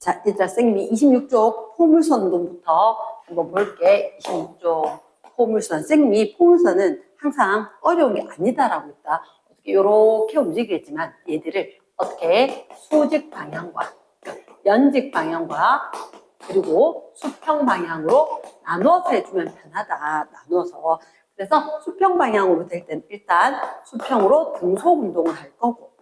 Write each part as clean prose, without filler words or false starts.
자, 얘들아, 선생님이 26쪽 포물선 운동부터 한번 볼게. 26쪽 포물선. 선생님이 포물선은 항상 어려운 게 아니다라고 했다. 어떻게 이렇게 움직이겠지만 얘들을 어떻게 수직 방향과 연직 방향과 그리고 수평 방향으로 나누어서 해주면 편하다. 나누어서. 그래서 수평 방향으로 될 때는 일단 수평으로 등속 운동을 할 거고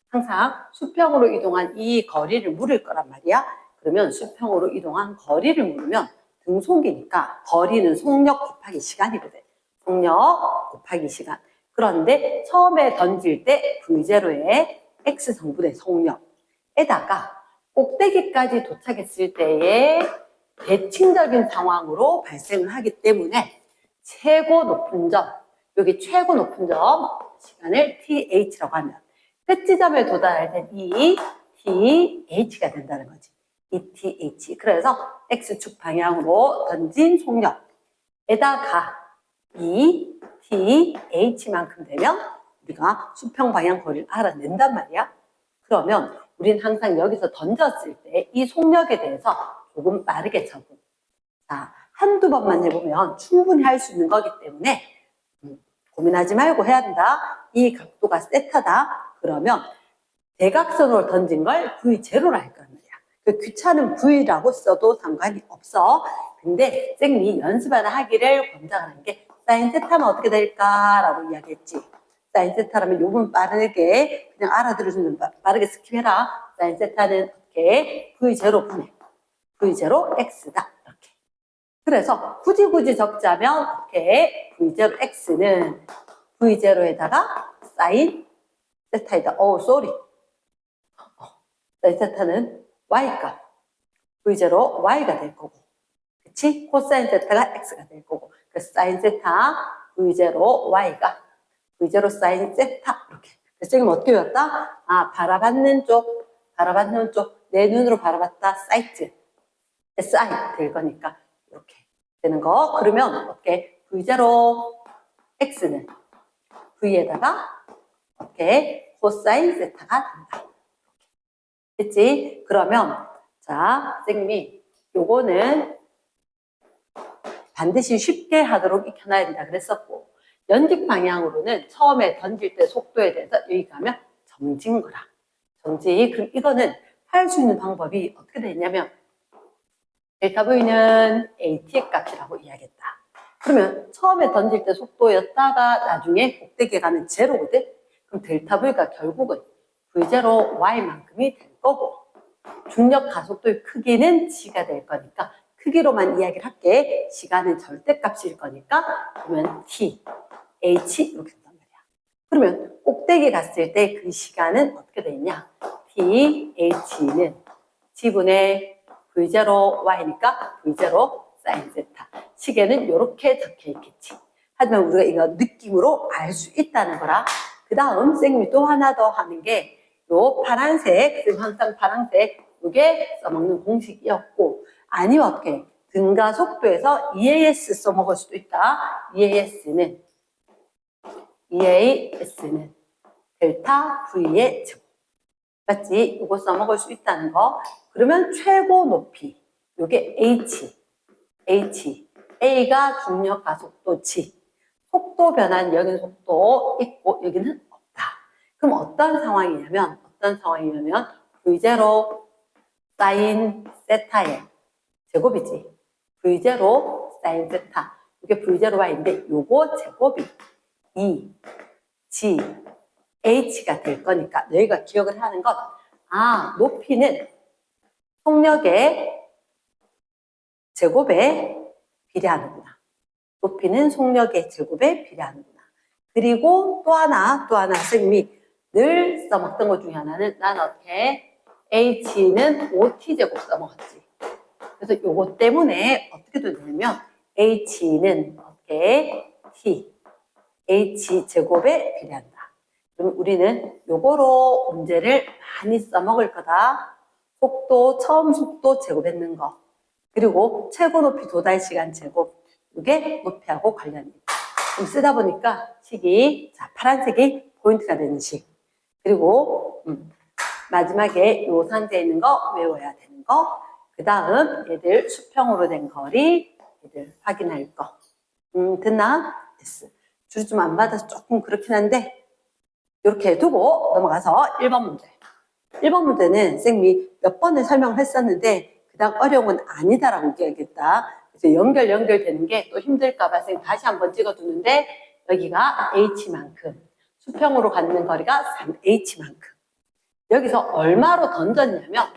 항상 수평으로 이동한 이 거리를 물을 거란 말이야. 그러면 수평으로 이동한 거리를 물으면 등속이니까 거리는 속력 곱하기 시간이거든. 속력 곱하기 시간. 그런데 처음에 던질 때 V0의 X성분의 속력에다가 꼭대기까지 도착했을 때의 대칭적인 상황으로 발생을 하기 때문에 최고 높은 점, 여기 최고 높은 점 시간을 TH라고 하면 끝지점에 도달할 땐 이 TH가 된다는 거지. 이 TH. 그래서 X축 방향으로 던진 속력에다가 이 TH만큼 되면 우리가 수평 방향 거리를 알아낸단 말이야. 그러면 우리는 항상 여기서 던졌을 때 이 속력에 대해서 조금 빠르게 적응. 자, 한두 번만 해보면 충분히 할 수 있는 거기 때문에 고민하지 말고 해야 된다. 이 각도가 세타다. 그러면 대각선으로 던진 걸 V0라 할 거란 말이야. 그 귀찮은 V라고 써도 상관이 없어. 근데 쌤이 연습하다 하기를 권장하는 게 사인 세타는 어떻게 될까라고 이야기했지. 사인 세타라면 요번 빠르게 그냥 알아들으시면 빠르게 스킵해라. 사인 세타는 어떻게 V0 분의 V0 X다. 이렇게. 그래서 굳이 적자면 어떻게 V0 X는 V0에다가 사인 세타이다. 쏘리. 사인 세타는 Y값. V0 Y가 될 거고. 그치? 코사인 세타가 X가 될 거고. 그 사인 세타 V0 Y가 V0 사인 세타. 이렇게. 그래서 지금 어떻게 배웠다? 아, 바라받는 쪽, 내 눈으로 바라봤다. 사이트. SI 될 거니까. 이렇게 되는 거. 그러면 어떻게? V0 X는 V에다가 어떻게? 코사인 세타가 된다. 됐지? 그러면 자, 선생님이 요거는 반드시 쉽게 하도록 익혀놔야 된다 그랬었고 연직 방향으로는 처음에 던질 때 속도에 대해서 여기 가면 정진 거라. 정지. 그럼 이거는 할 수 있는 방법이 어떻게 되냐면 델타 V는 AT의 값이라고 이야기했다. 그러면 처음에 던질 때 속도였다가 나중에 꼭대기에 가면 제로거든? 그럼 델타 V가 결국은 V0 Y만큼이 될 거고 중력 가속도의 크기는 G가 될 거니까 크기로만 이야기를 할게. 시간은 절대값일 거니까 그러면 T, H 이렇게 된단 말이야. 그러면 꼭대기 갔을 때 그 시간은 어떻게 되냐? T, H는 G분의 V0 Y니까 V0 사인 세타. 시계는 이렇게 적혀 있겠지. 하지만 우리가 이거 느낌으로 알 수 있다는 거라. 그 다음 선생님이 또 하나 더 하는 게 요 파란색, 지금 항상 파란색 이게 써먹는 공식이었고 아니면 어떻게 등가 속도에서 EAS 써먹을 수도 있다. EAS는 델타 V의 제곱. 맞지? 이거 써먹을 수 있다는 거. 그러면 최고 높이 요게 H A가 중력 가속도 G 속도 변환 여기는 속도 있고 여기는 없다. 그럼 어떤 상황이냐면 V0 사인 세타의 제곱이지. V0 사인 세타. 이게 V0Y인데 요거 제곱이 E, G, H가 될 거니까 너희가 기억을 하는 것. 아, 높이는 속력의 제곱에 비례하는구나. 높이는 속력의 제곱에 비례하는구나. 그리고 또 하나 선생님이 늘 써먹던 것 중에 하나는 난 어떻게 H는 OT제곱 써먹었지. 그래서 요거 때문에 어떻게 되냐면 H는 어떻게 T, H제곱에 비례한다. 그럼 우리는 요거로 문제를 많이 써먹을 거다. 속도, 처음 속도 제곱했는 거. 그리고 최고 높이 도달 시간 제곱. 이게 높이하고 관련이 있다. 쓰다 보니까 식이, 자, 파란색이 포인트가 되는 식. 그리고, 마지막에 요 상자에 있는 거 외워야 되는 거. 그 다음 얘들 수평으로 된 거리 얘들 확인할 거. 됐나? 됐어. 줄이 좀 안 맞아서 조금 그렇긴 한데 이렇게 두고 넘어가서 1번 문제. 1번 문제는 쌤이 몇 번을 설명을 했었는데 그닥 어려운 건 아니다라고 얘기하겠다. 그래서 연결되는 게 또 힘들까봐 쌤 다시 한번 찍어두는데 여기가 H만큼 수평으로 갖는 거리가 3H만큼 여기서 얼마로 던졌냐면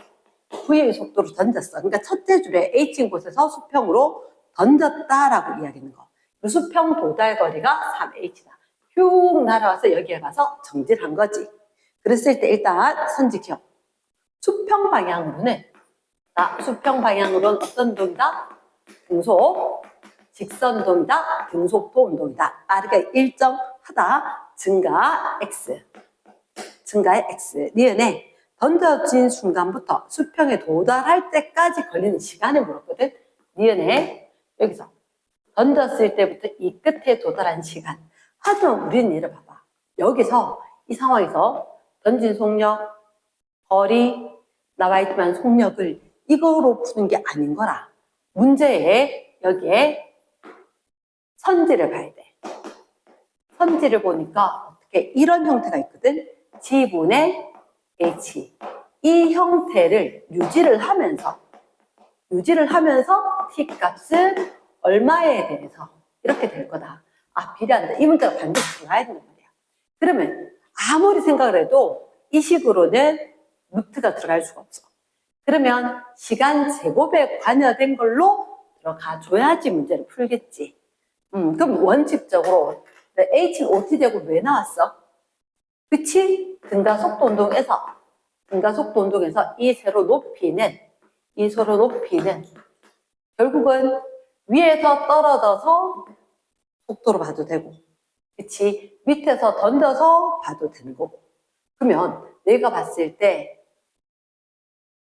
V의 속도로 던졌어. 그러니까 첫째 줄에 H인 곳에서 수평으로 던졌다라고 이야기하는 거. 그 수평 도달 거리가 3H다. 흉 날아와서 여기에 가서 정지한 거지. 그랬을 때 일단 선지 기억. 수평 방향으로는 어떤 운동이다? 등속, 직선운동이다, 등속도 운동이다. 빠르게 일정하다, 증가 X. 증가의 X. 니은에 던져진 순간부터 수평에 도달할 때까지 걸리는 시간을 물었거든. 니은에 여기서 던졌을 때부터 이 끝에 도달한 시간. 하지만 우리는 얘를 봐봐. 여기서 이 상황에서 던진 속력, 거리, 나와 있지만 속력을 이거로 푸는 게 아닌 거라. 문제에 여기에 선지를 봐야 돼. 선지를 보니까 어떻게 이런 형태가 있거든. G분의 H. 이 형태를 유지를 하면서 T 값은 얼마에 대해서 이렇게 될 거다. 아, 비례한다. 이 문제가 반드시 들어가야 된단 말이야. 그러면 아무리 생각을 해도 이 식으로는 루트가 들어갈 수가 없어. 그러면 시간 제곱에 관여된 걸로 들어가 줘야지 문제를 풀겠지. 그럼 원칙적으로 H는 OT 제곱 왜 나왔어? 그치? 등가속도 운동에서 이 세로 높이는 결국은 위에서 떨어져서 속도로 봐도 되고, 그치? 밑에서 던져서 봐도 되는 거고. 그러면 내가 봤을 때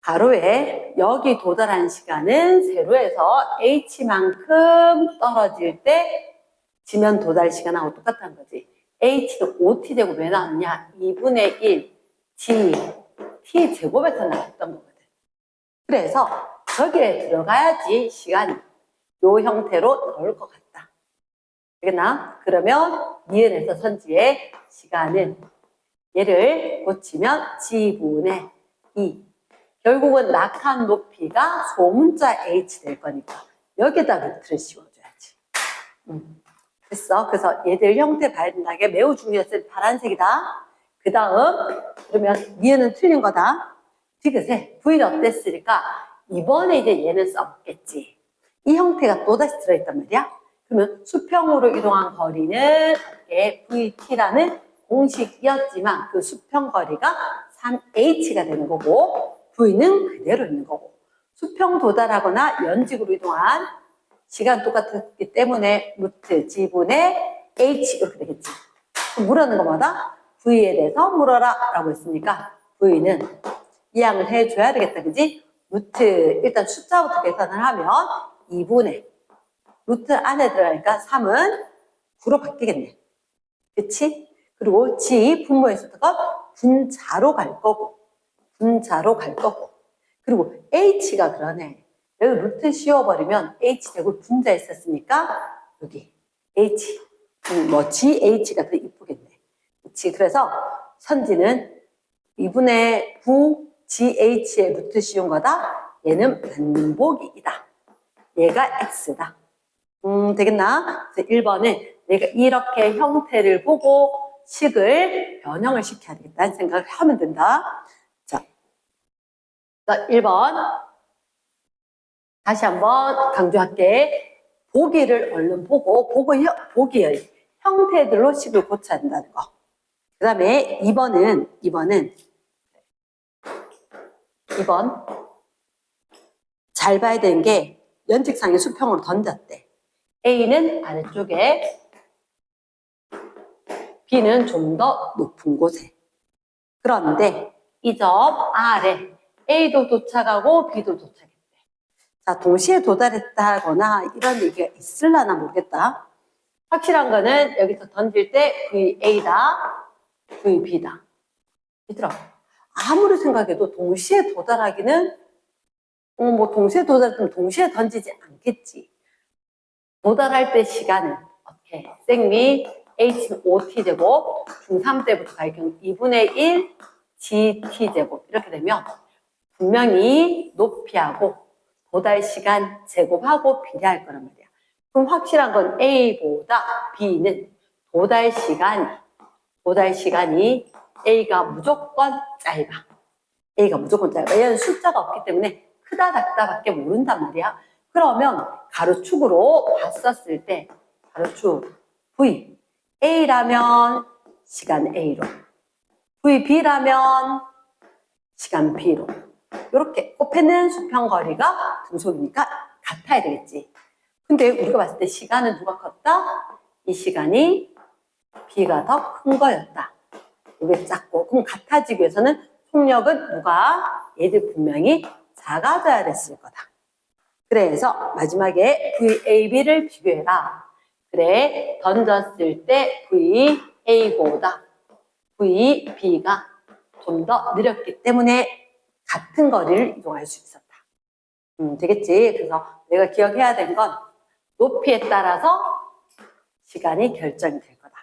가로에 여기 도달한 시간은 세로에서 H만큼 떨어질 때 지면 도달 시간하고 똑같다는 거지. H는 OT 제곱 왜 나왔냐? 2분의 1 G T 제곱에서 나왔던 거거든. 그래서 저기에 들어가야지 시간이 요 형태로 나올 것 같다. 되겠나? 그러면 니은에서 선지의 시간은 얘를 고치면 G분의 2. 결국은 낙한 높이가 소문자 H 될 거니까 여기에다 루트를 씌워줘야지. 됐어. 그래서 얘들 형태 봐야 된다는 게 매우 중요했어요. 파란색이다. 그 다음 그러면 니은은 틀린 거다. 디귿에 V는 어땠으니까 이번에 이제 얘는 써먹겠지. 이 형태가 또다시 들어있단 말이야. 그러면 수평으로 이동한 거리는 VT라는 공식이었지만 그 수평 거리가 3H가 되는 거고 V는 그대로 있는 거고 수평 도달하거나 연직으로 이동한 시간 똑같기 때문에 루트 G분의 H 이렇게 되겠지. 물어는 거마다 V에 대해서 물어라 라고 했으니까 V는 이항을 해줘야 되겠다. 그지? 루트 일단 숫자부터 계산을 하면 2분의 루트 안에 들어가니까 3은 9로 바뀌겠네. 그치? 그리고 G 분모에서 분자로 갈 거고 그리고 H가 그러네. 여기 루트 씌워버리면 H 제곱 분자 있었으니까 여기 H GH가 더 이쁘겠네. 그치? 그래서 선지는 2분의 9 GH의 루트 씌운 거다. 얘는 만능보기이다. 얘가 X다. 되겠나? 그래서 1번은 내가 이렇게 형태를 보고 식을 변형을 시켜야 되겠다는 생각을 하면 된다. 자, 1번 다시 한번 강조할게. 보기를 얼른 보고 보기의 형태들로 식을 고쳐야 된다는 거. 그 다음에 2번 잘 봐야 되는 게 연직상의 수평으로 던졌대. A는 아래쪽에 B는 좀 더 높은 곳에. 그런데 이 점 아래 A도 도착하고 B도 도착했대. 자, 동시에 도달했다거나 이런 얘기가 있을라나 모르겠다. 확실한 거는 여기서 던질 때 VA다, VB다. 얘들아, 아무리 생각해도 동시에 도달하기는 뭐 동시에 도달하면 동시에 던지지 않겠지. 도달할 때 시간은 어떻게? 생리 h는 5t제곱 중3 때부터 갈 경우 2분의 1 gt제곱 이렇게 되면 분명히 높이하고 도달 시간 제곱하고 비례할 거란 말이야. 그럼 확실한 건 A보다 B는 도달 시간이 A가 무조건 짧아. A가 무조건 짧아. 얘는 숫자가 없기 때문에 크다 작다 밖에 모른단 말이야. 그러면 가로축으로 봤었을 때 가로축 V A라면 시간 A로 V B라면 시간 B로 이렇게 곱해는 수평거리가 등속이니까 같아야 되겠지. 근데 우리가 봤을 때 시간은 누가 컸다? 이 시간이 B가 더 큰 거였다. 이게 작고 그럼 같아지기 위해서는 속력은 누가? 얘들 분명히 작아져야 됐을 거다. 그래서 마지막에 VAB를 비교해라. 그래, 던졌을 때 VA보다 VB가 좀 더 느렸기 때문에 같은 거리를 이동할 수 있었다. 되겠지? 그래서 내가 기억해야 된 건 높이에 따라서 시간이 결정이 될 거다.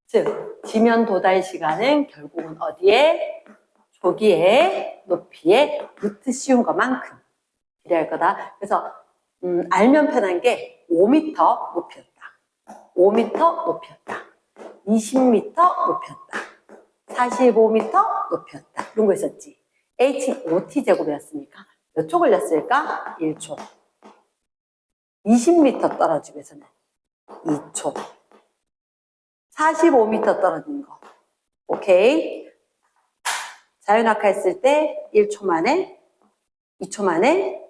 즉, 지면 도달 시간은 결국은 어디에? 조기에, 높이에, 루트 씌운 것만큼 비례할 거다. 그래서 알면 편한 게 5m 높이였다. 5m 높이였다. 20m 높이였다. 45m 높이였다. 이런 거 있었지. H는 5t제곱이었으니까 몇 초 걸렸을까? 1초. 20m 떨어지기 위해서는 2초. 45m 떨어지는 거. 오케이. 자연학화 했을 때 1초 만에, 2초 만에,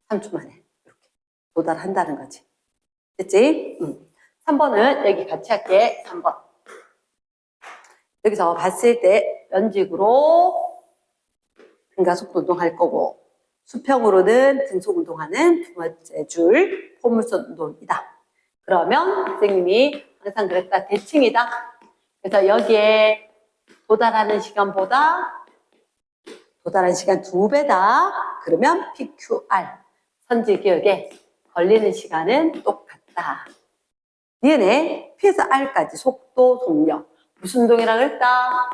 3초 만에 이렇게 도달한다는 거지. 됐지? 3번은 여기 같이 할게. 3번. 여기서 봤을 때 면직으로 등가속 운동할 거고 수평으로는 등속 운동하는 두 번째 줄 포물선 운동이다. 그러면 선생님이 항상 그랬다. 대칭이다. 그래서 여기에 도달하는 시간보다 도달하는 시간 2배다. 그러면 PQR 선지기역에 걸리는 시간은 똑같다. 니은에 P에서 R까지 속도, 속력 무슨 운동이라고 했다?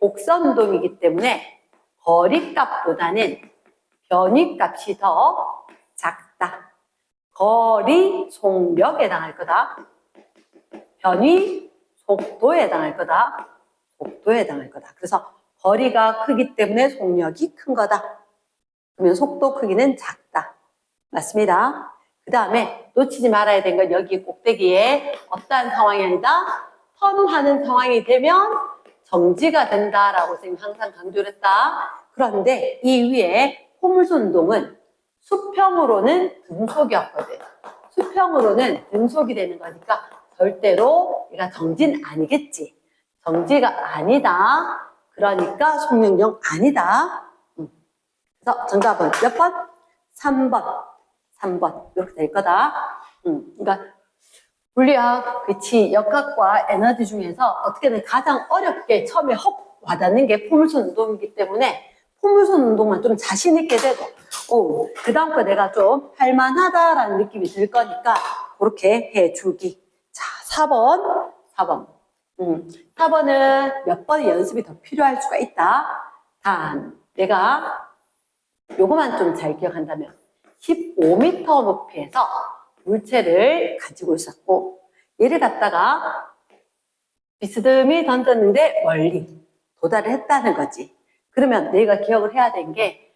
곡선 운동이기 때문에 거리값보다는 변위값이 더 작다. 거리 속력에 해당할 거다. 변위 속도에 해당할 거다. 속도에 해당할 거다. 그래서 거리가 크기 때문에 속력이 큰 거다. 그러면 속도 크기는 작다. 맞습니다. 그 다음에 놓치지 말아야 되는 건 여기 꼭대기에 어떠한 상황이 아니다. 턴하는 상황이 되면 정지가 된다라고 선생님이 항상 강조를 했다. 그런데 이 위에 포물선 운동은 수평으로는 등속이었거든. 수평으로는 등속이 되는 거니까 절대로 얘가 정지는 아니겠지. 정지가 아니다. 그러니까 속력용 아니다. 그래서 정답은 몇 번? 3번. 3번. 이렇게 될 거다. 그러니까 물리학, 그치, 역학과 에너지 중에서 어떻게든 가장 어렵게 처음에 헉 와닿는 게 포물선 운동이기 때문에 포물선 운동만 좀 자신 있게 되고 그 다음 거 내가 좀 할만하다라는 느낌이 들 거니까 그렇게 해주기. 자, 4번. 4번은 몇 번의 연습이 더 필요할 수가 있다. 단, 내가 요거만 좀 잘 기억한다면 15m 높이에서 물체를 가지고 있었고 얘를 갖다가 비스듬히 던졌는데 멀리 도달을 했다는 거지. 그러면 내가 기억을 해야 되는 게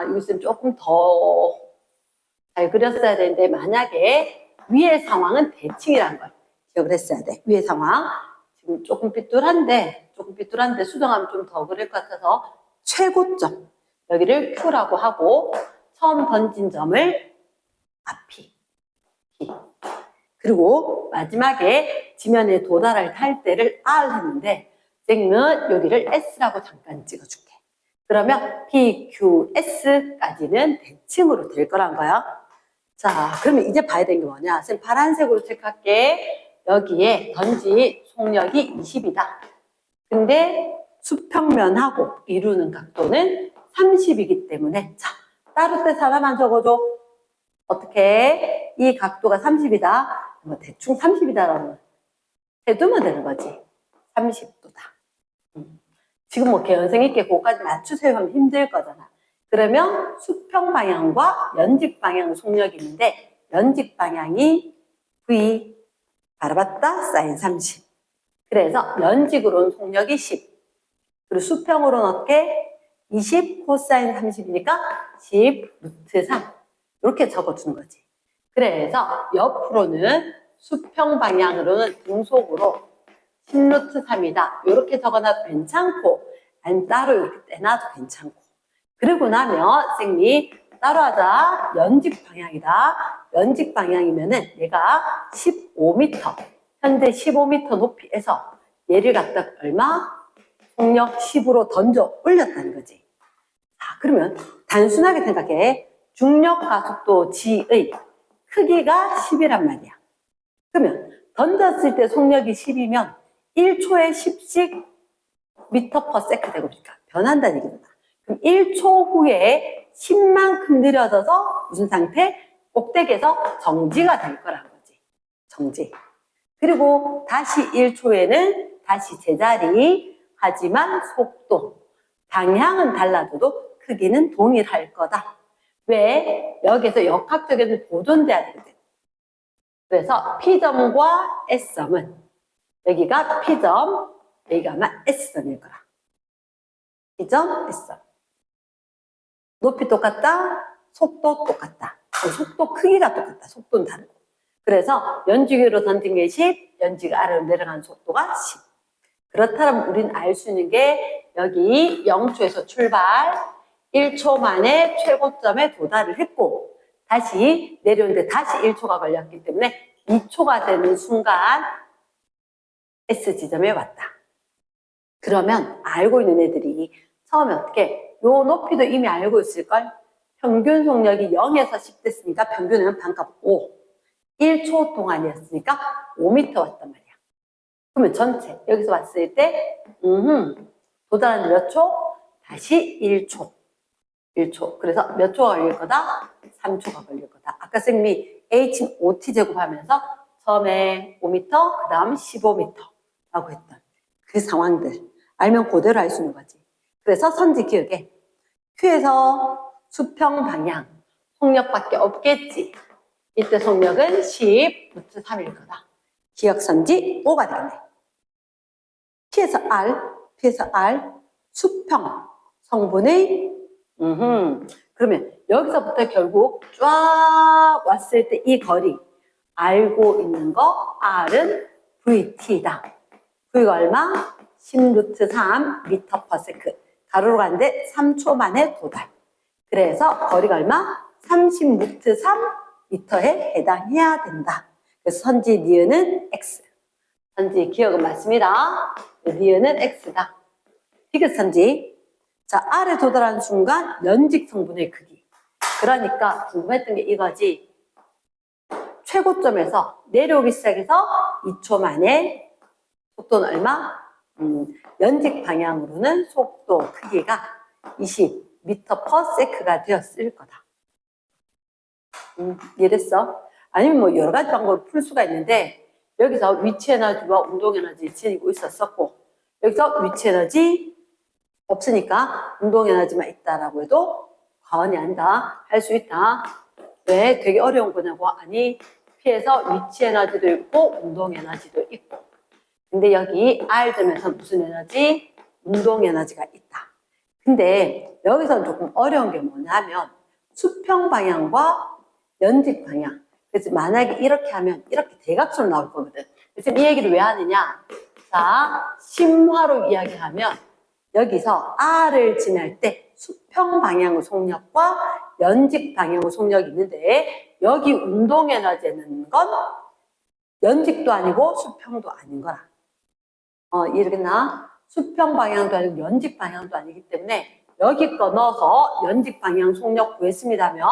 이것은 조금 더 잘 그렸어야 되는데 만약에 위의 상황은 대칭이라는 걸 기억을 했어야 돼. 위의 상황 지금 조금 삐뚤한데 수정하면 좀 더 그럴 것 같아서 최고점 여기를 Q라고 하고 처음 던진 점을 앞이 P 그리고 마지막에 지면에 도달할 때를 R 했는데 선생님은 여기를 S라고 잠깐 찍어줄게. 그러면 PQS까지는 대칭으로 될 거란 거야. 자, 그러면 이제 봐야 되는 게 뭐냐? 선생님 파란색으로 체크할게. 여기에 던지 속력이 20이다. 근데 수평면하고 이루는 각도는 30이기 때문에 자, 따로 때 하나만 적어줘. 어떻게? 이 각도가 30이다. 뭐 대충 30이다라고 해두면 되는 거지. 30도다. 지금 뭐 개연성 있게 그거까지 맞추세요 하면 힘들 거잖아. 그러면 수평 방향과 연직 방향 속력이 있는데 연직 방향이 V 바라봤다 사인 30. 그래서 연직으로는 속력이 10. 그리고 수평으로는 어떻게? 20 코사인 30이니까 10 루트 3. 이렇게 적어주는 거지. 그래서 옆으로는 수평 방향으로는 등속으로 10 루트 3이다. 이렇게 적어놔도 괜찮고 아니면 따로 이렇게 떼놔도 괜찮고. 그리고 나면 쌤이 따로 하자. 연직 방향이다. 연직 방향이면은 얘가 15m, 현재 15m 높이에서 얘를 갖다 얼마? 속력 10으로 던져 올렸다는 거지. 자, 그러면 단순하게 생각해. 중력 가속도 G의 크기가 10이란 말이야. 그러면 던졌을 때 속력이 10이면 1초에 10씩 미터 퍼 세컨드 되고 있으니까 변한다는 얘기잖아. 그럼 1초 후에 10만큼 느려져서 무슨 상태? 꼭대기에서 정지가 될 거라는 거지. 정지. 그리고 다시 1초에는 다시 제자리. 하지만 속도, 방향은 달라져도 크기는 동일할 거다. 왜? 여기서 역학적에서 보존돼야 되거든. 그래서 P점과 S점은 여기가 P점, 여기가 아마 S점일 거라. P점, S점. 높이 똑같다, 속도 똑같다. 속도 크기가 똑같다. 속도는 다르고. 그래서 연직으로 던진 게 10, 연직 아래로 내려가는 속도가 10. 그렇다면 우리는 알 수 있는 게 여기 0초에서 출발, 1초 만에 최고점에 도달을 했고 다시 내려오는데 다시 1초가 걸렸기 때문에 2초가 되는 순간 S지점에 왔다. 그러면 알고 있는 애들이 처음에 어떻게? 요 높이도 이미 알고 있을걸? 평균 속력이 0에서 10 됐으니까 평균은 반값 5. 1초 동안이었으니까 5m 왔단 말이야. 그러면 전체 여기서 왔을 때 도달하는 몇 초? 다시 1초. 1초. 그래서 몇 초가 걸릴 거다? 3초가 걸릴 거다. 아까 쌤이 H는 5t 제곱하면서 처음에 5m, 그 다음 15m라고 했던 그 상황들 알면 그대로 알 수 있는 거지. 그래서 선지 기억에 Q에서 수평 방향 속력밖에 없겠지. 이때 속력은 10 루트 3일 거다. 기억 선지 5가 되겠네. P에서 R 수평 성분의 그러면 여기서부터 결국 쫙 왔을 때 이 거리 알고 있는 거 R은 VT다. V가 얼마? 10 루트 3 미터 퍼 세컨드. 가로로 가는데 3초 만에 도달. 그래서 거리가 얼마? 30 루트 3 미터에 해당해야 된다. 그래서 선지 니은은 X. 선지 기억은 맞습니다. 니은은 X다. 비교 선지. 자, R에 도달하는 순간 연직 성분의 크기. 그러니까 궁금했던 게 이거지. 최고점에서 내려오기 시작해서 2초 만에 속도는 얼마? 연직 방향으로는 속도 크기가 20m per sec가 되었을 거다. 이해됐어? 아니면 뭐 여러 가지 방법을 풀 수가 있는데 여기서 위치 에너지와 운동 에너지 지니고 있었었고 여기서 위치 에너지 없으니까 운동 에너지만 있다라고 해도 과언이 아니다. 할 수 있다. 왜? 되게 어려운 거냐고. 아니, P에서 위치 에너지도 있고 운동 에너지도 있고 근데 여기 R점에서 무슨 에너지? 운동 에너지가 있다. 근데 여기서는 조금 어려운 게 뭐냐면 수평 방향과 연직 방향. 그래서 만약에 이렇게 하면 이렇게 대각선으로 나올 거거든. 그래서 이 얘기를 왜 하느냐? 자, 심화로 이야기하면 여기서 R을 지날 때 수평 방향의 속력과 연직 방향의 속력이 있는데 여기 운동 에너지는 건 연직도 아니고 수평도 아닌 거라. 이해되겠나? 수평 방향도 아니고 연직 방향도 아니기 때문에 여기 거 넣어서 연직 방향 속력 구했습니다면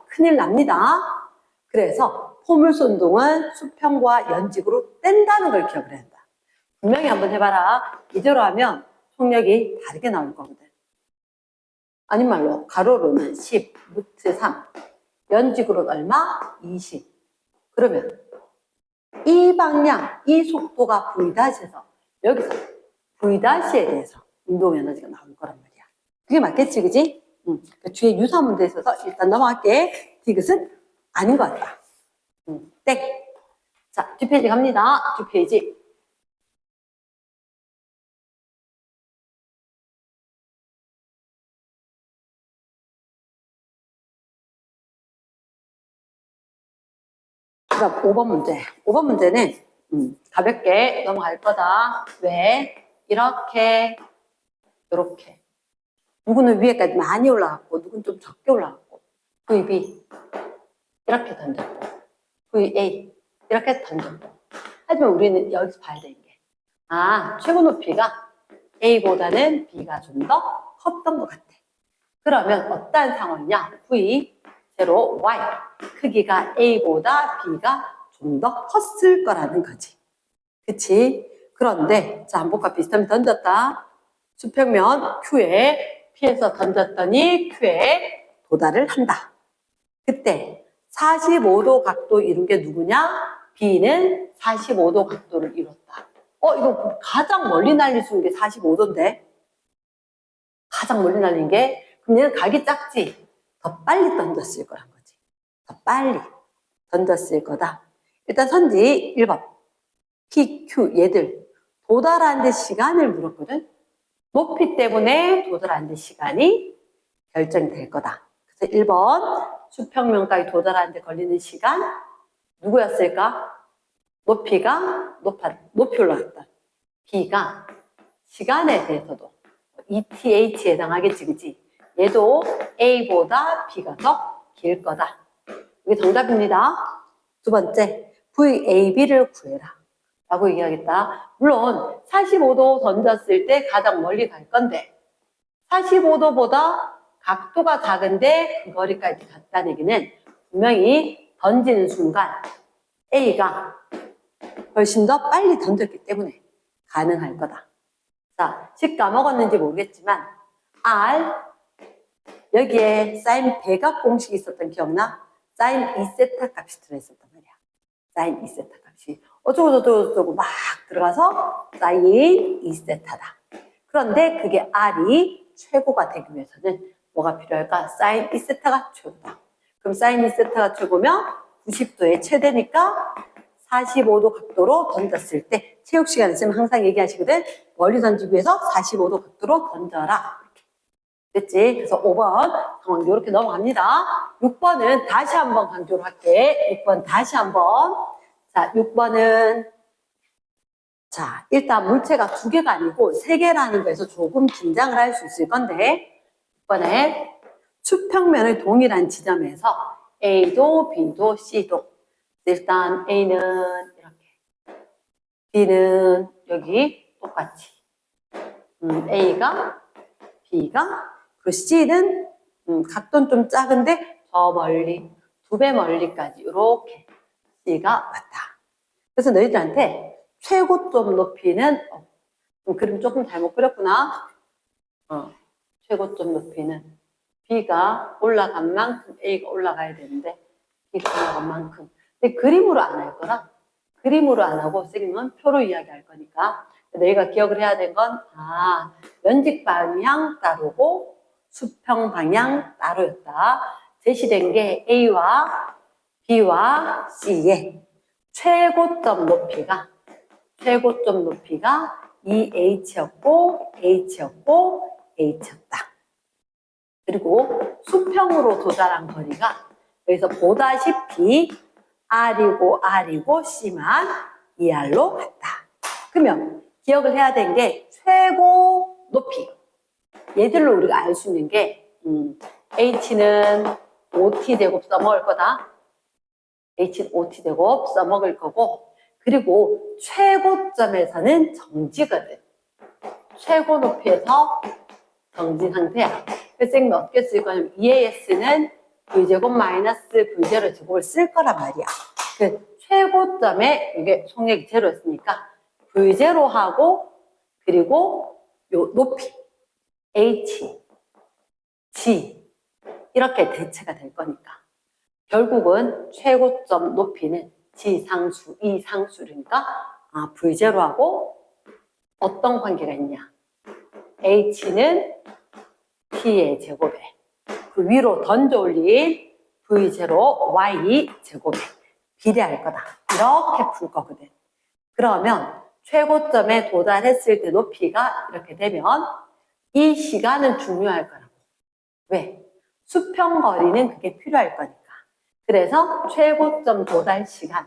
큰일 납니다. 그래서 포물선 운동은 수평과 연직으로 뗀다는 걸 기억을 해야 한다. 분명히 한번 해봐라. 이대로 하면 속력이 다르게 나올 거거든. 아닌 말로 가로로는 10, 루트 3, 연직으로는 얼마? 20. 그러면 이 방향, 이 속도가 V-에서 여기서 V-에 대해서 운동 에너지가 나올 거란 말이야. 그게 맞겠지, 그지? 그 뒤에 유사 문제 있어서 일단 넘어갈게. 디귿은 아닌 것 같다. 땡. 자, 뒷페이지 갑니다. 뒷페이지. 그럼 5번 문제. 5번 문제는 가볍게 넘어갈 거다. 왜? 이렇게, 이렇게. 누구는 위에까지 많이 올라갔고, 누구는 좀 적게 올라갔고. VB. 이렇게 던졌고. VA. 이렇게 던졌고. 하지만 우리는 여기서 봐야 되는 게. 최고 높이가 A보다는 B가 좀 더 컸던 것 같아. 그러면 어떠한 상황이냐? V, 0, Y. 크기가 A보다 B가 좀 더 컸을 거라는 거지. 그치? 그런데, 자, 한복과 비슷하면 던졌다. 수평면 Q에 P에서 던졌더니 Q에 도달을 한다. 그때 45도 각도 이룬 게 누구냐? B는 45도 각도를 이뤘다. 이거 가장 멀리 날릴 수 있는 게 45도인데? 가장 멀리 날린 게? 그럼 얘는 각이 작지? 더 빨리 던졌을 거란 거지. 더 빨리 던졌을 거다. 일단 선지 1번. P, Q 얘들 도달하는 데 시간을 물었거든. 높이 때문에 도달하는 데 시간이 결정이 될 거다. 그래서 1번 수평면까지 도달하는 데 걸리는 시간 누구였을까? 높이 올라갔다. B가 시간에 대해서도 ETH에 해당하겠지, 그치? 얘도 A보다 B가 더 길 거다. 이게 정답입니다. 두 번째, VAB를 구해라. 라고 얘기하겠다. 물론 45도 던졌을 때 가장 멀리 갈 건데 45도보다 각도가 작은데 그 거리까지 갔다는 얘기는 분명히 던지는 순간 A가 훨씬 더 빨리 던졌기 때문에 가능할 거다. 자, 식 까먹었는지 모르겠지만 R 여기에 사인 배각 공식이 있었던 기억나? 사인 2세타 값이 들어있었단 말이야. 사인 2세타 값이 어쩌고 막 들어가서 사인 2세타다. 그런데 그게 R이 최고가 되기 위해서는 뭐가 필요할까? 사인 2세타가 최고다. 그럼 사인 2세타가 최고면 90도의 최대니까 45도 각도로 던졌을 때 체육 시간 있으면 항상 얘기하시거든. 멀리 던지기 위해서 45도 각도로 던져라. 됐지? 그래서 5번 상황 이렇게 넘어갑니다. 6번은 다시 한번 강조를 할게. 6번 다시 한번. 자, 6번은 자, 일단 물체가 2개가 아니고 3개라는 거에서 조금 긴장을 할 수 있을 건데 6번에 수평면의 동일한 지점에서 A도 B도 C도 일단 A는 이렇게 B는 여기 똑같이 A가 B가 그리고 C는 각도는 좀 작은데 저 멀리 2배 멀리까지 이렇게 C가 왔다. 그래서 너희들한테 최고점 높이는 그림 조금 잘못 그렸구나. 최고점 높이는 B가 올라간 만큼 A가 올라가야 되는데 B가 올라간 만큼. 근데 그림으로 안 할 거라. 그림으로 안 하고 선생님은 표로 이야기할 거니까 너희가 기억을 해야 될 건 연직 방향 따르고 수평 방향 따로였다. 제시된 게 A와 B와 C의 최고점 높이가 2H였고 H였고 H였다. 그리고 수평으로 도달한 거리가 여기서 보다시피 R이고 C만 2R로 갔다. 그러면 기억을 해야 되는 게 최고 높이. 얘들로 우리가 알 수 있는 게 H는 OT 제곱 써먹을 거다. H는 OT 제곱 써먹을 거고 그리고 최고점에서는 정지거든. 최고 높이에서 정지 상태야. 그래서 선생님이 어떻게 쓸 거냐면 EAS는 V제곱 마이너스 V0 제곱을 쓸 거란 말이야. 그 최고점에 이게 속력이 제로였으니까 V0하고 그리고 요 높이 H, G 이렇게 대체가 될 거니까 결국은 최고점 높이는 G상수, E상수니까 V0하고 어떤 관계가 있냐? H는 T의 제곱에 그 위로 던져 올린 V0 Y 제곱에 비례할 거다. 이렇게 풀 거거든. 그러면 최고점에 도달했을 때 높이가 이렇게 되면 이 시간은 중요할 거라고. 왜? 수평거리는 그게 필요할 거니까. 그래서 최고점 도달 시간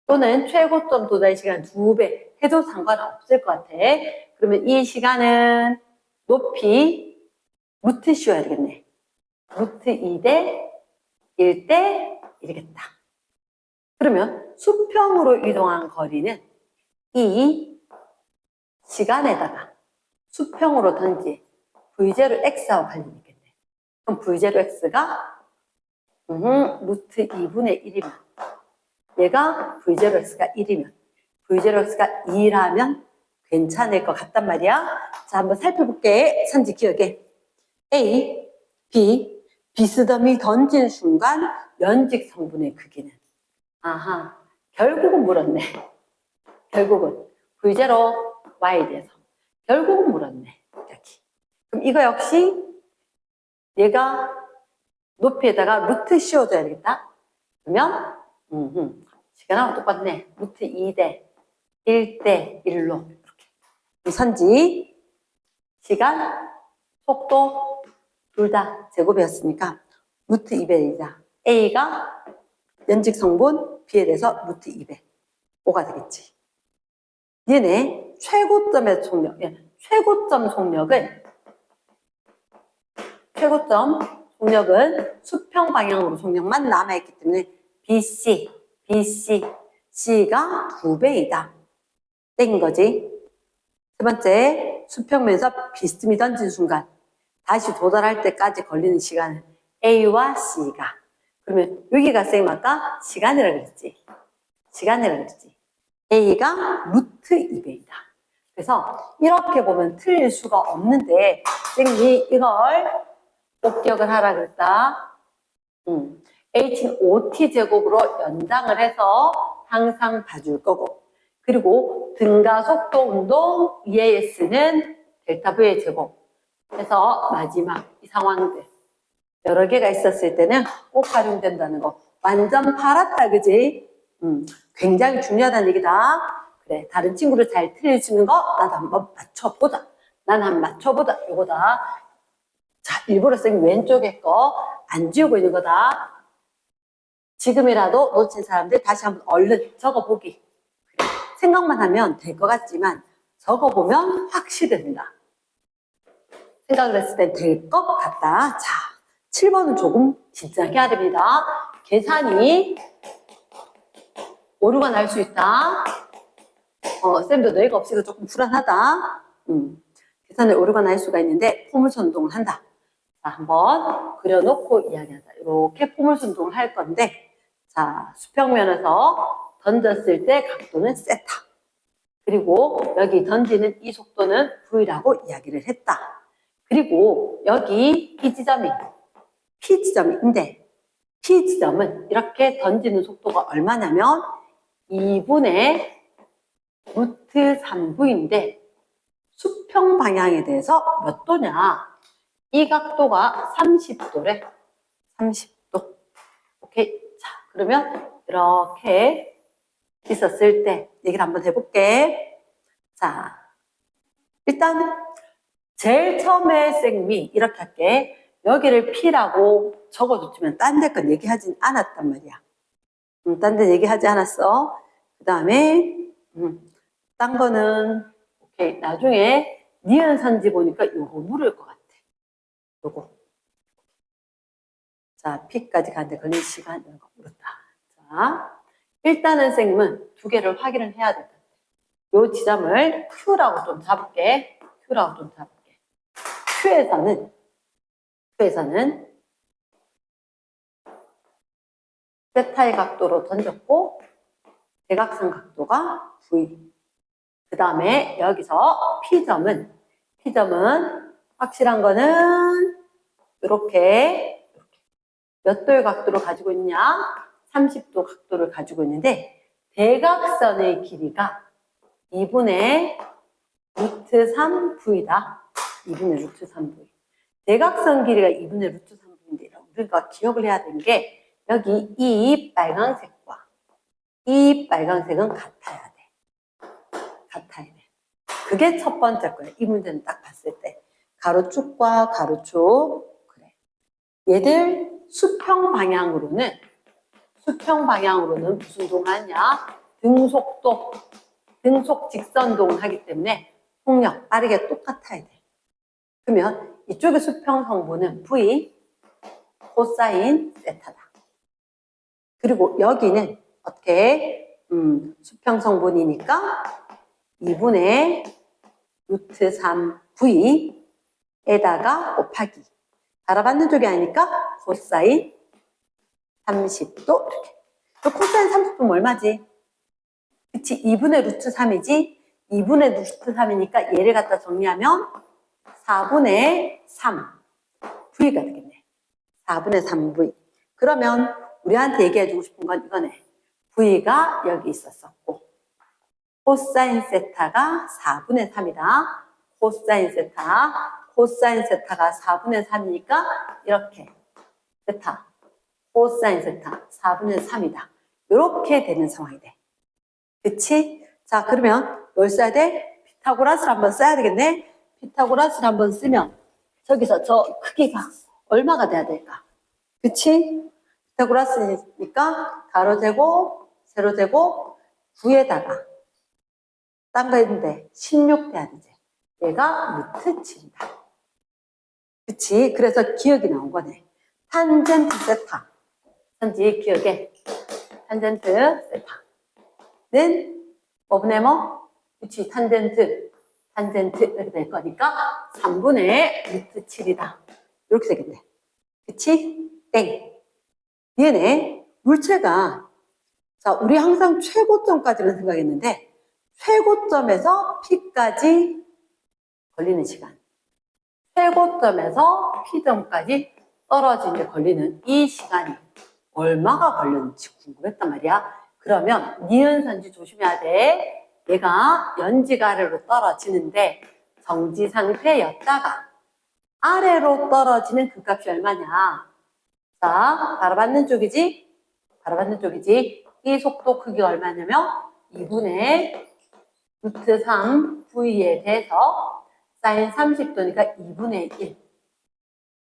또는 최고점 도달 시간 2배 해도 상관없을 것 같아. 그러면 이 시간은 높이 루트 씌워야 되겠네. 루트 2대 1대 1이겠다. 그러면 수평으로 이동한 거리는 이 시간에다가 수평으로 던지 V0x하고 관련이 있겠네. 그럼 V0x가 루트 2분의 1이면 얘가 V0x가 1이면 V0x가 2라면 괜찮을 것 같단 말이야. 자, 한번 살펴볼게. 선지 기억에 A, B, 비스듬히 던진 순간 연직 성분의 크기는 아하, 결국은 물었네. 결국은 V0, Y에 대해서 결국은 물었네. 여기. 그럼 이거 역시 얘가 높이에다가 루트 씌워줘야 되겠다. 그러면 시간하고 똑같네. 루트 2대 1대 1로 이렇게. 선지, 시간, 속도 둘 다 제곱이었으니까 루트 2배이자 A가 연직 성분, B에 대해서 루트 2배 5가 되겠지. 얘네 최고점의 속력, 최고점 속력은 수평 방향으로 속력만 남아있기 때문에 BC, C가 2배이다. 땡인 거지. 세 번째, 수평면에서 비스듬히 던진 순간 다시 도달할 때까지 걸리는 시간은 A와 C가. 그러면 여기가 쌤 아까 시간이라 그랬지. A가 루트 2배이다. 그래서 이렇게 보면 틀릴 수가 없는데 쌤이 이걸 꼭 기억을 하라 그랬다. H는 OT 제곱으로 연장을 해서 항상 봐줄 거고, 그리고 등가 속도 운동 EAS는 델타 V의 제곱 해서 마지막 이 상황들 여러 개가 있었을 때는 꼭 활용된다는 거 완전 팔았다, 그지? 굉장히 중요하다는 얘기다. 그래, 다른 친구를 잘 틀려주는 거 나도 한번 맞춰보자. 난 한번 맞춰보자. 요거다. 자, 일부러 쌤 왼쪽에 거 안 지우고 있는 거다. 지금이라도 놓친 사람들 다시 한번 얼른 적어보기. 생각만 하면 될 것 같지만 적어보면 확실히 된다. 생각을 했을 땐 될 것 같다. 자, 7번은 조금 진지하게 해야 됩니다. 계산이 오류가 날 수 있다. 쌤도 너희가 없으니까 조금 불안하다. 계산에 오류가 날 수가 있는데 포물선동을 한다. 자, 한번 그려놓고 이야기하자. 이렇게 포물선동을 할 건데, 자, 수평면에서 던졌을 때 각도는 세타. 그리고 여기 던지는 이 속도는 V라고 이야기를 했다. 그리고 여기 이 지점이 P 지점인데, P 지점은 이렇게 던지는 속도가 얼마냐면 2분의 루트 3V인데 수평 방향에 대해서 몇 도냐? 이 각도가 30도래. 30도. 오케이. 자, 그러면 이렇게 있었을 때 얘기를 한번 해볼게. 자, 일단 제일 처음에 쌤이 이렇게 할게. 여기를 P라고 적어줬지만 딴 데 건 얘기하진 않았단 말이야. 딴 데 얘기하지 않았어. 그 다음에 딴 거는 오케이. 나중에 니은 선지 보니까 요거 물을 것 같아. 요거. 자, P까지 가는데 걸린 시간 이런 거 물었다. 자, 일단은 쌤은 두 개를 확인을 해야 될 것 같아. 요 지점을 Q라고 좀 잡을게. Q에서는 세타의 각도로 던졌고 대각선 각도가 V. 그 다음에 여기서 P점은 P점은 확실한 거는 이렇게 몇 도의 각도를 가지고 있냐? 30도 각도를 가지고 있는데 대각선의 길이가 2분의 루트 3V다. 2분의 루트 3V. 대각선 길이가 2분의 루트 3V인데 우리가 기억을 해야 되는 게 여기 이 빨간색과 이 빨간색은 같아야 돼. 같아야 돼. 그게 첫 번째 거예요. 이 문제는 딱 봤을 때. 가로축과 가로축. 그래. 얘들 수평 방향으로는 무슨 동하냐? 등속도, 등속 직선동을 하기 때문에 폭력 빠르게 똑같아야 돼. 그러면 이쪽의 수평 성분은 V 코사인 세타다. 그리고 여기는 어떻게 수평 성분이니까 2분의 루트 3V에다가 곱하기 바라봤는 쪽이 아니니까 코사인 30도 이렇게. 코사인 30도면 얼마지? 그치? 2분의 루트 3이지? 2분의 루트 3이니까 얘를 갖다 정리하면 4분의 3 V가 되겠네. 4분의 3V. 그러면 우리한테 얘기해주고 싶은 건 이거네. V가 여기 있었었고 코사인 세타가 4분의 3이다. 코사인 세타가 4분의 3이니까 이렇게 세타, 코사인 세타 4분의 3이다. 이렇게 되는 상황이 돼. 그치? 자, 그러면 뭘 써야 돼? 피타고라스를 한번 써야 되겠네. 피타고라스를 한번 쓰면 저기서 저 크기가 얼마가 돼야 될까? 그치? 피타고라스니까 가로제곱, 세로제곱, 9에다가 딴 거 했는데 16 돼야 되지. 얘가 루트 7이다. 그치? 그래서 기억이 나온 거네. 탄젠트 세타. 현지 기억에 탄젠트 세타는 뭐분의 뭐? 그치? 탄젠트 이렇게 될 거니까 3분의 루트 7이다. 이렇게 되겠네. 그치? 땡. 얘네 물체가 자 우리 항상 최고점까지는 생각했는데 최고점에서 P까지 걸리는 시간 최고점에서 P점까지 떨어지는데 걸리는 이 시간이 얼마가 걸렸는지 궁금했단 말이야. 그러면 니은선지 조심해야 돼. 얘가 연지가 아래로 떨어지는데 정지 상태였다가 아래로 떨어지는 그 값이 얼마냐. 자, 바라봤는 쪽이지? 바라봤는 쪽이지? 이 속도 크기가 얼마냐면 2분의 루트 3V에 대해서 사인 30도니까 2분의 1.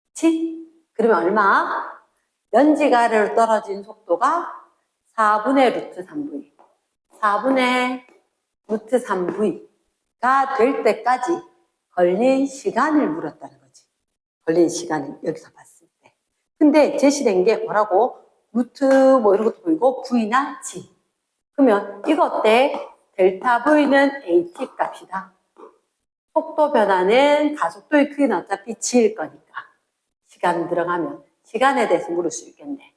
그치? 그러면 얼마? 연지가 아래로 떨어진 속도가 4분의 루트 3V. 4분의 루트 3V가 될 때까지 걸린 시간을 물었다는 거지. 걸린 시간을 여기서 봤을 때. 근데 제시된 게 뭐라고? 루트 뭐 이런 것도 보이고 V나 G. 그러면 이것 때 델타 V는 AT 값이다. 속도 변화는 가속도의 크기는 어차피 G일 거니까. 시간 들어가면 시간에 대해서 물을 수 있겠네.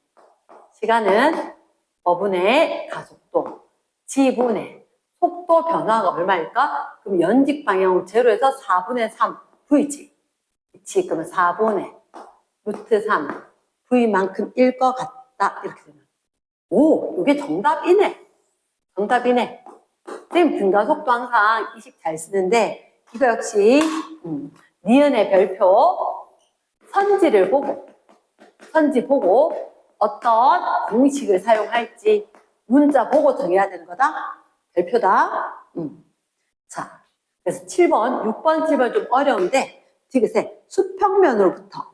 시간은 뭐분의 가속도, G분의 속도 변화가 얼마일까? 그럼 연직 방향으로 제로에서 4분의 3 V지. 그치? 그러면 4분의 루트 3 V만큼 일 것 같다. 이렇게 되면. 오, 이게 정답이네. 정답이네. 선생님 등가속도 항상 이식 잘 쓰는데 이거 역시 니은의 별표 선지 보고 어떤 공식을 사용할지 문자 보고 정해야 되는 거다. 별표다. 자, 그래서 7번, 6번, 7번 좀 어려운데 지그세 수평면으로부터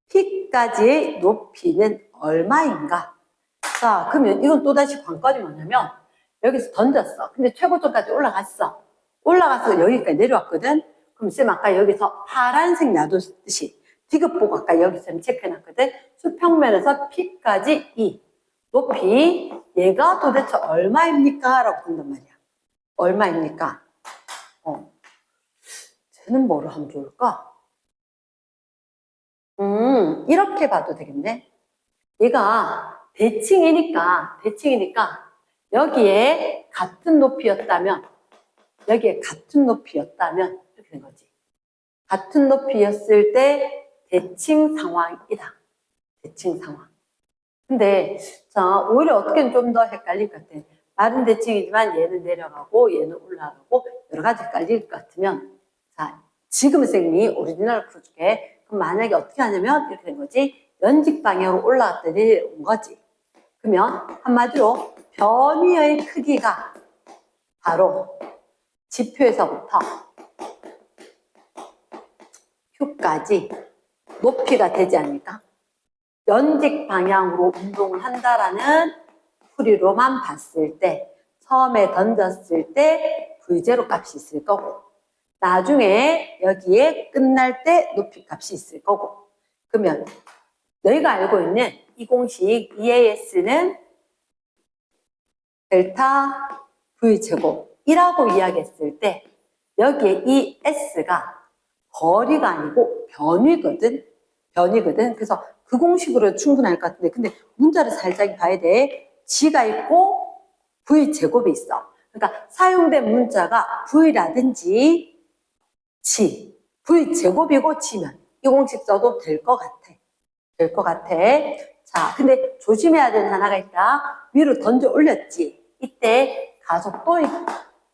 P까지의 높이는 얼마인가? 자, 그러면 이건 또다시 관건이 뭐냐면 여기서 던졌어. 근데 최고점까지 올라갔어. 올라가서 여기까지 내려왔거든. 그럼 쌤 아까 여기서 파란색 놔뒀듯이 디귿 보고 아까 여기서 체크해놨거든. 수평면에서 P까지 이 높이 얘가 도대체 얼마입니까? 라고 본단 말이야. 얼마입니까? 쟤는 뭐를 하면 좋을까? 이렇게 봐도 되겠네. 얘가 대칭이니까 여기에 같은 높이였다면 이렇게 된 거지. 같은 높이였을 때 대칭 상황이다. 대칭 상황. 근데 자, 오히려 어떻게 좀 더 헷갈릴 것 같아. 말은 대칭이지만 얘는 내려가고 얘는 올라가고 여러 가지 헷갈릴 것 같으면 자, 지금 쌤이 오리지널 풀어줄게. 그럼 만약에 어떻게 하냐면 이렇게 된 거지. 연직 방향으로 올라갔다 내려온 거지. 그러면 한마디로 변위의 크기가 바로 지표에서부터 Q까지 높이가 되지 않을까? 연직 방향으로 운동을 한다라는 풀이로만 봤을 때 처음에 던졌을 때 V0 값이 있을 거고 나중에 여기에 끝날 때 높이 값이 있을 거고 그러면 너희가 알고 있는 이 공식 EAS는 델타 V제곱이라고 이야기했을 때 여기에 이 S가 거리가 아니고 변위거든. 변위거든. 그래서 그 공식으로 충분할 것 같은데 근데 문자를 살짝 봐야 돼. G가 있고 V제곱이 있어. 그러니까 사용된 문자가 V라든지 G, V제곱이고 G면 이 공식 써도 될 것 같아. 될 것 같아. 자, 근데 조심해야 되는 하나가 있다. 위로 던져 올렸지. 이때 가속도의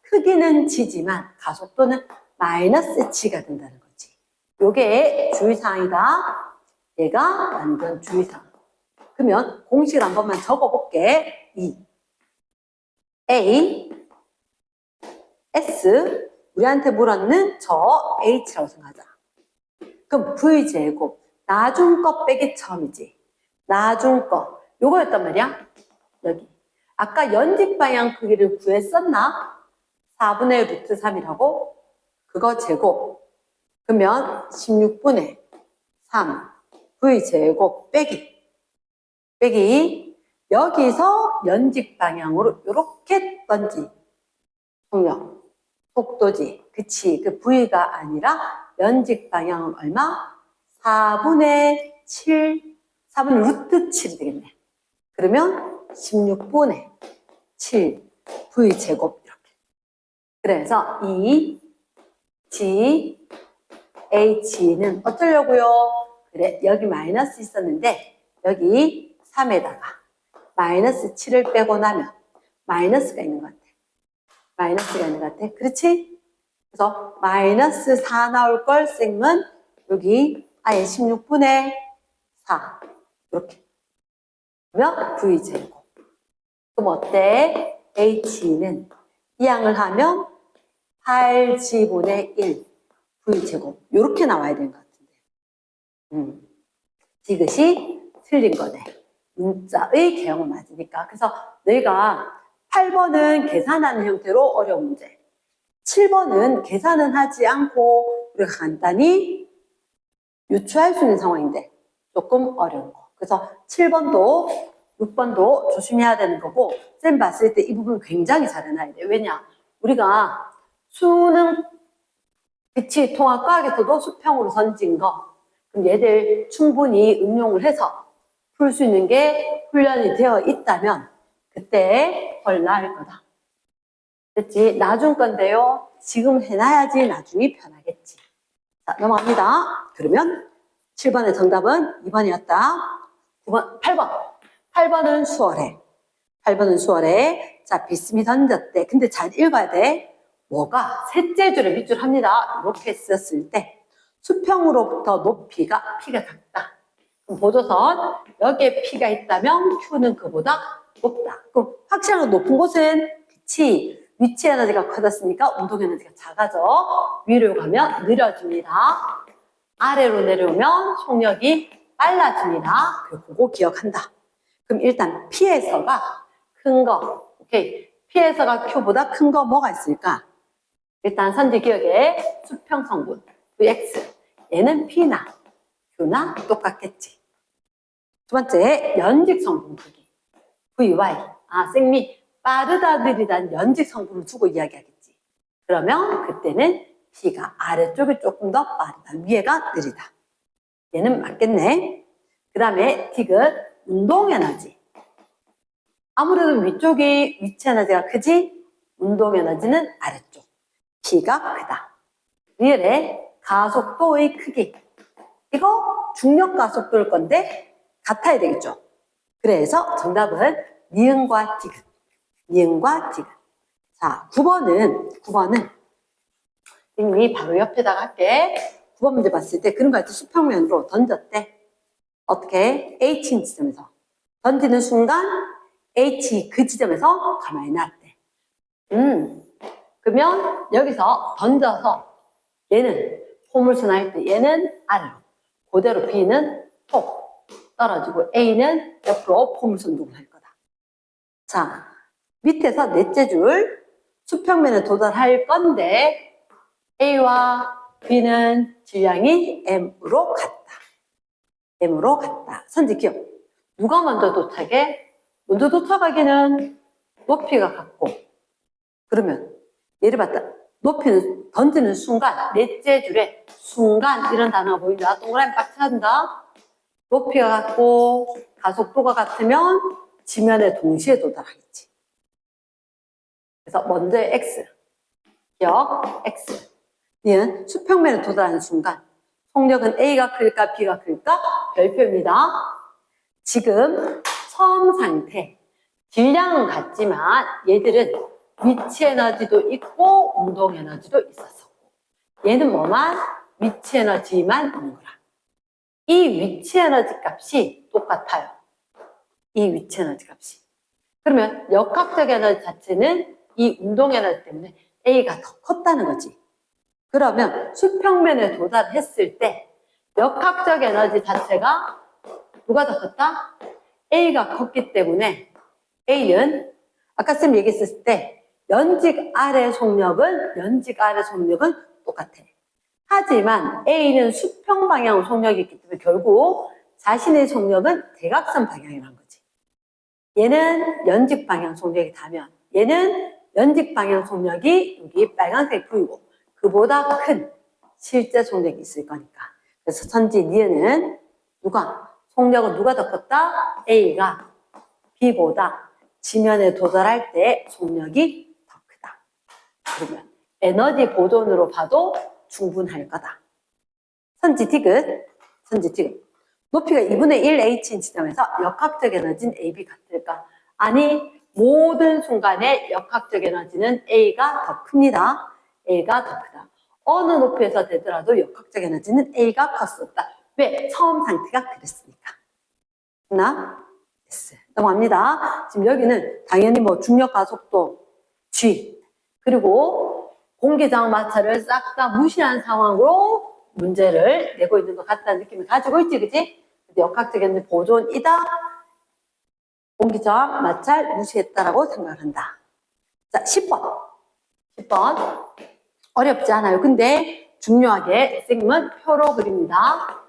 크기는 G지만 가속도는 마이너스 G가 된다는 거지. 요게 주의사항이다. 얘가 완전 주의사항. 그러면 공식을 한 번만 적어볼게. 2. A, S, 우리한테 물었는 저 H라고 생각하자. 그럼 V제곱. 나중 거 빼기 처음이지. 나중 거. 요거였단 말이야. 여기. 아까 연직 방향 크기를 구했었나? 4분의 루트 3이라고? 그거 제곱. 그러면 16분의 3. V제곱 빼기. 빼기. 여기서 연직 방향으로 이렇게 던지. 속력. 속도지. 그치. 그 V가 아니라 연직 방향은 얼마? 4분의 7. 4분의 루트 7이 되겠네. 그러면 16분의 7 V제곱 이렇게. 그래서 이 G, H는 어쩌려고요? 그래, 여기 마이너스 있었는데 여기 3에다가 마이너스 7을 빼고 나면 마이너스가 있는 것 같아. 마이너스가 있는 것 같아. 그렇지? 그래서 마이너스 4 나올 걸 쌤은 여기 아예 16분의 4 이렇게. 그러면 V제곱. 그럼 어때? H는 이 양을 하면 8G분의 1 V제곱. 이렇게 나와야 되는 것 같은데. 이것이 틀린 거네. 문자의 개형을 맞으니까. 그래서 너희가 8번은 계산하는 형태로 어려운 문제. 7번은 계산은 하지 않고 우리가 간단히 유추할 수 있는 상황인데 조금 어려운 거. 그래서 7번도 6번도 조심해야 되는 거고 쌤 봤을 때 이 부분 굉장히 잘 해놔야 돼. 왜냐? 우리가 수능 그치 통합과학에서도 수평으로 던진 거 그럼 얘들 충분히 응용을 해서 풀 수 있는 게 훈련이 되어 있다면 그때 훨 나을 거다. 됐지? 나중 건데요. 지금 해놔야지 나중이 편하겠지. 자, 넘어갑니다. 그러면 7번의 정답은 2번이었다. 9번, 8번. 8번은 수월해. 8번은 수월해. 자, 비스미 던졌대. 근데 잘 읽어야 돼. 뭐가 셋째 줄에 밑줄 합니다. 이렇게 썼을 때 수평으로부터 높이가 P가 작다. 그럼 보조선 여기에 P가 있다면 Q는 그보다 높다. 그럼 확실한 건 높은 곳은 그치 위치 에너지가 커졌으니까 운동 에너지가 작아져. 위로 가면 느려집니다. 아래로 내려오면 속력이 빨라집니다. 그거 기억한다. 그럼 일단 P에서가 큰 거, 오케이. P에서가 Q보다 큰 거 뭐가 있을까? 일단 선지 기억에 수평 성분 Vx 얘는 P나 Q나 똑같겠지. 두 번째 연직 성분 크기 Vy 쌤이 빠르다 느리다는 연직 성분을 두고 이야기하겠지. 그러면 그때는 P가 아래쪽이 조금 더 빠르다 위에가 느리다. 얘는 맞겠네. 그 다음에 D은 운동 에너지. 아무래도 위쪽이 위치 에너지가 크지 운동 에너지는 아래쪽. P가 크다. 위에 가속도의 크기. 이거 중력 가속도일 건데 같아야 되겠죠. 그래서 정답은 니은과 디귿. 니은과 디귿. 자, 9번은 선생님이 바로 옆에다가 할게. 9번 문제 봤을 때 그림 같은 수평면으로 던졌대. 어떻게? H인 지점에서. 던지는 순간 H 그 지점에서 가만히 놨대. 그러면 여기서 던져서 얘는 포물선 할 때 얘는 아래로. 그대로 B는 톡 떨어지고 A는 옆으로 포물선 동할 거다. 자, 밑에서 넷째 줄 수평면에 도달할 건데 A와 B는 질량이 M으로 같다. M으로 같다. 선지 기억. 누가 먼저 도착해? 먼저 도착하기는 높이가 같고, 그러면 예를 봤다. 높이는 던지는 순간, 넷째 줄에 순간 이런 단어가 보인다. 동그라미 빡 찾는다. 높이가 같고 가속도가 같으면 지면에 동시에 도달하겠지. 그래서 먼저 X, 기억 X. 얘는 수평면에 도달하는 순간 속력은 A가 클까 B가 클까? 별표입니다. 지금 처음 상태, 질량은 같지만 얘들은 위치 에너지도 있고 운동 에너지도 있었었고 얘는 뭐만? 위치 에너지만 있는 거라. 이 위치 에너지 값이 똑같아요. 이 위치 에너지 값이. 그러면 역학적 에너지 자체는 이 운동 에너지 때문에 A가 더 컸다는 거지. 그러면 수평면에 도달했을 때 역학적 에너지 자체가 누가 더 컸다? A가 컸기 때문에 A는 아까 쌤 얘기했을 때 연직 아래 속력은 똑같아. 하지만 A는 수평 방향 속력이 있기 때문에 결국 자신의 속력은 대각선 방향이라는 거지. 얘는 연직 방향 속력이 다면 얘는 연직 방향 속력이 여기 빨간색 보이고 그보다 큰 실제 속력이 있을 거니까. 그래서 선지 니은은 속력은 누가 더 컸다? A가 B보다 지면에 도달할 때 속력이 더 크다. 그러면 에너지 보존으로 봐도 충분할 거다. 선지 디귿. 높이가 2분의 1 H인 지점에서 역학적 에너지는 AB 같을까? 아니, 모든 순간에 역학적 에너지는 A가 더 큽니다. A가 더 크다. 어느 높이에서 되더라도 역학적 에너지는 A가 컸었다. 왜? 처음 상태가 그랬으니까. 됐나? 됐어. 넘어갑니다. 지금 여기는 당연히 뭐 중력 가속도 G 그리고 공기저항 마찰을 싹 다 무시한 상황으로 문제를 내고 있는 것 같다는 느낌을 가지고 있지, 그치? 역학적 에너지 보존이다. 공기저항 마찰 무시했다라고 생각을 한다. 자, 10번. 어렵지 않아요. 근데 중요하게 쌤은 표로 그립니다.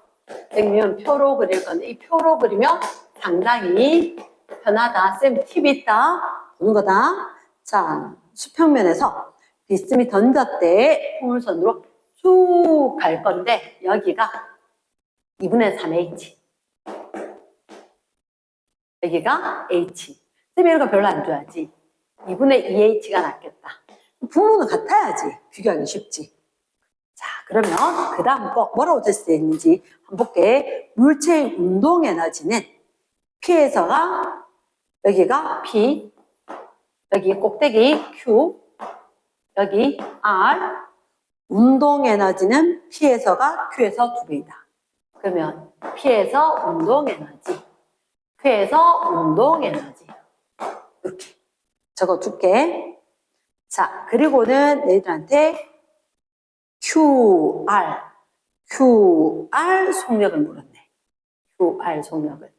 쌤은 표로 그릴 건데 이 표로 그리면 상당히 편하다. 쌤 팁이 있다. 보는 거다. 자, 수평면에서 비스듬히 던졌대 포물선으로 쭉 갈 건데 여기가 2분의 3H. 여기가 H. 쌤이 이런 거 별로 안 좋아하지. 2분의 2H가 낫겠다. 부모는 같아야지. 비교하기 쉽지. 자, 그러면 그 다음 거 뭐라고 될 수 있는지 한번 볼게. 물체의 운동 에너지는 P에서가 여기가 P, 여기 꼭대기 Q, 여기 R. 운동 에너지는 P에서가 Q에서 2배이다. 그러면 P에서 운동 에너지, Q에서 운동 에너지. 이렇게 적어줄게. 자, 그리고는 너희들한테 QR 속력을 물었네. QR 속력을.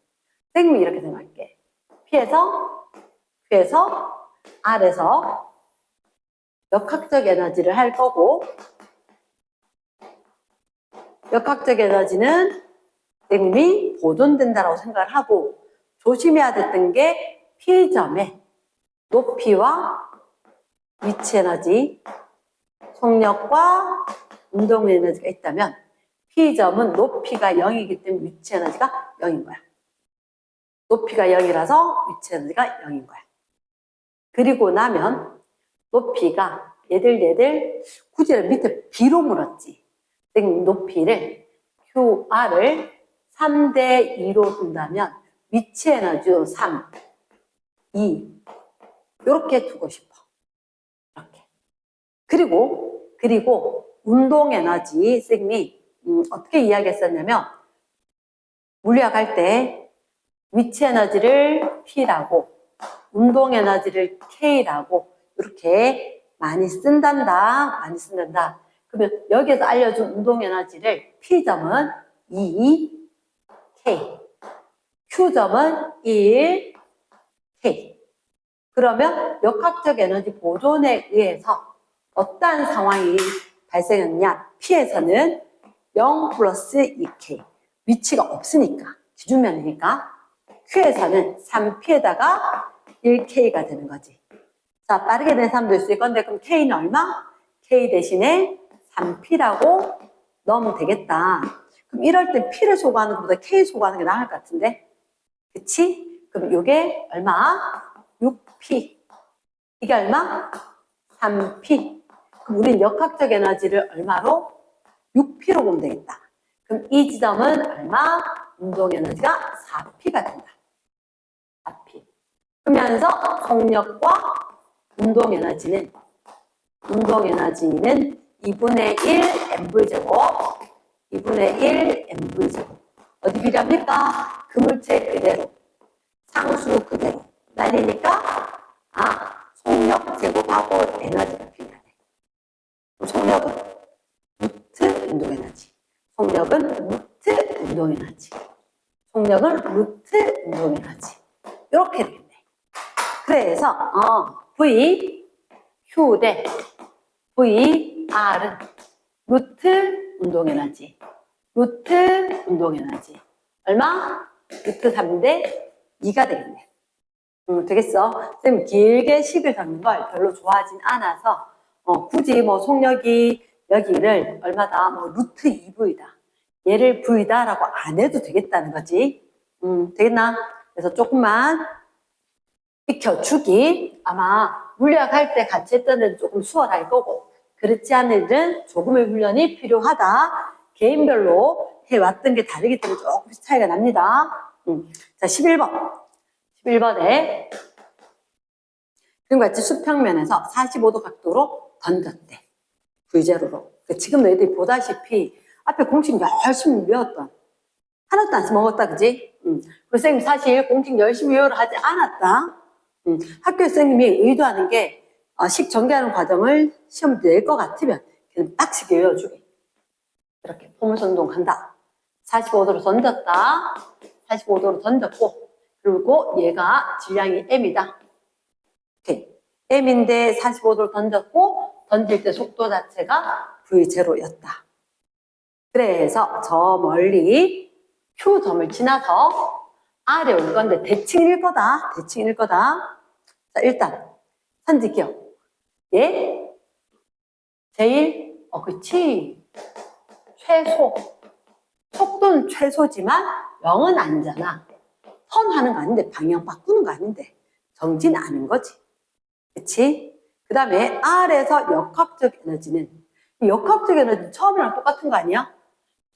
선생님이 이렇게 생각할게. P에서 R에서 역학적 에너지를 할 거고, 역학적 에너지는 선생님이 보존된다라고 생각을 하고, 조심해야 됐던 게 P점에 높이와 위치 에너지, 속력과 운동 에너지가 있다면 P점은 높이가 0이기 때문에 위치 에너지가 0인 거야. 높이가 0이라서 위치 에너지가 0인 거야. 그리고 나면 높이가 얘들 굳이 밑에 B로 물었지. 높이를 QR을 3대 2로 둔다면 위치 에너지도 3, 2 이렇게 두고 싶어. 이렇게. 그리고 운동 에너지 쌤이 어떻게 이야기했었냐면 물리학할 때 위치 에너지를 P라고 운동 에너지를 K라고 이렇게 많이 쓴단다. 그러면 여기에서 알려준 운동 에너지를 P점은 2, K, Q점은 1, K. 그러면 역학적 에너지 보존에 의해서 어떠한 상황이 발생했냐? P에서는 0 플러스 2K. 위치가 없으니까, 기준면이니까. Q에서는 3P에다가 1K가 되는 거지. 자, 빠르게 된 사람도 있을 건데, 그럼 K는 얼마? K 대신에 3P라고 넣으면 되겠다. 그럼 이럴 때 P를 소거하는 것보다 K 소거하는 게 나을 것 같은데? 그치? 그럼 이게 얼마? 6P. 이게 얼마? 3P. 그럼 우린 역학적 에너지를 얼마로? 6P로 보면 되겠다. 그럼 이 지점은 얼마? 운동 에너지가 4P가 된다. 4P. 그러면서 속력과 운동 에너지는 2분의 1 mv제곱, 2분의 1 mv제곱. 어디 비례합니까? 그물체 그대로, 상수 그대로. 날리니까 속력 제곱하고 에너지가 비례하네. 속력은 루트 운동 에너지. 속력은 루트 운동 에너지. 속력은 루트 운동 에너지. 이렇게 되겠네. 그래서 V, Q 대 V, R은 루트 운동 에너지. 루트 운동 에너지. 얼마? 루트 3대 2가 되겠네. 되겠어? 쌤 길게 식을 적는 걸 별로 좋아하진 않아서 굳이 뭐 속력이 여기를 얼마다? 뭐 루트 2V다. 얘를 V다 라고 안 해도 되겠다는 거지. 되겠나? 그래서 조금만 익혀주기. 아마 물리학 할 때 같이 했던 애들 조금 수월할 거고 그렇지 않은 애들은 조금의 훈련이 필요하다. 개인별로 해왔던 게 다르기 때문에 조금씩 차이가 납니다. 자, 11번에 지금 같이 수평면에서 45도 각도로 던졌대. V제로로. 지금 너희들이 보다시피 앞에 공식 열심히 외웠던 하나도 안 써먹었다, 그지? 그리고 선생님 사실 공식 열심히 외우러 하지 않았다. 학교 선생님이 의도하는 게 식 전개하는 과정을 시험 낼 것 같으면 그냥 빡시게 외워주게. 이렇게 포물선동 한다. 45도로 던졌다. 45도로 던졌고 그리고 얘가 질량이 M이다. 오케이. M인데 45도로 던졌고 던질 때 속도 자체가 V0였다. 그래서 저 멀리 Q점을 지나서 R에 올 건데 대칭일 거다. 자, 일단 선지기억. 얘 제일 그치. 최소. 속도는 최소지만 0은 아니잖아. 턴하는 거 아닌데 방향 바꾸는 거 아닌데 정지는 아닌 거지. 그치? 그 다음에 R에서 역학적 에너지는 역학적 에너지 처음이랑 똑같은 거 아니야?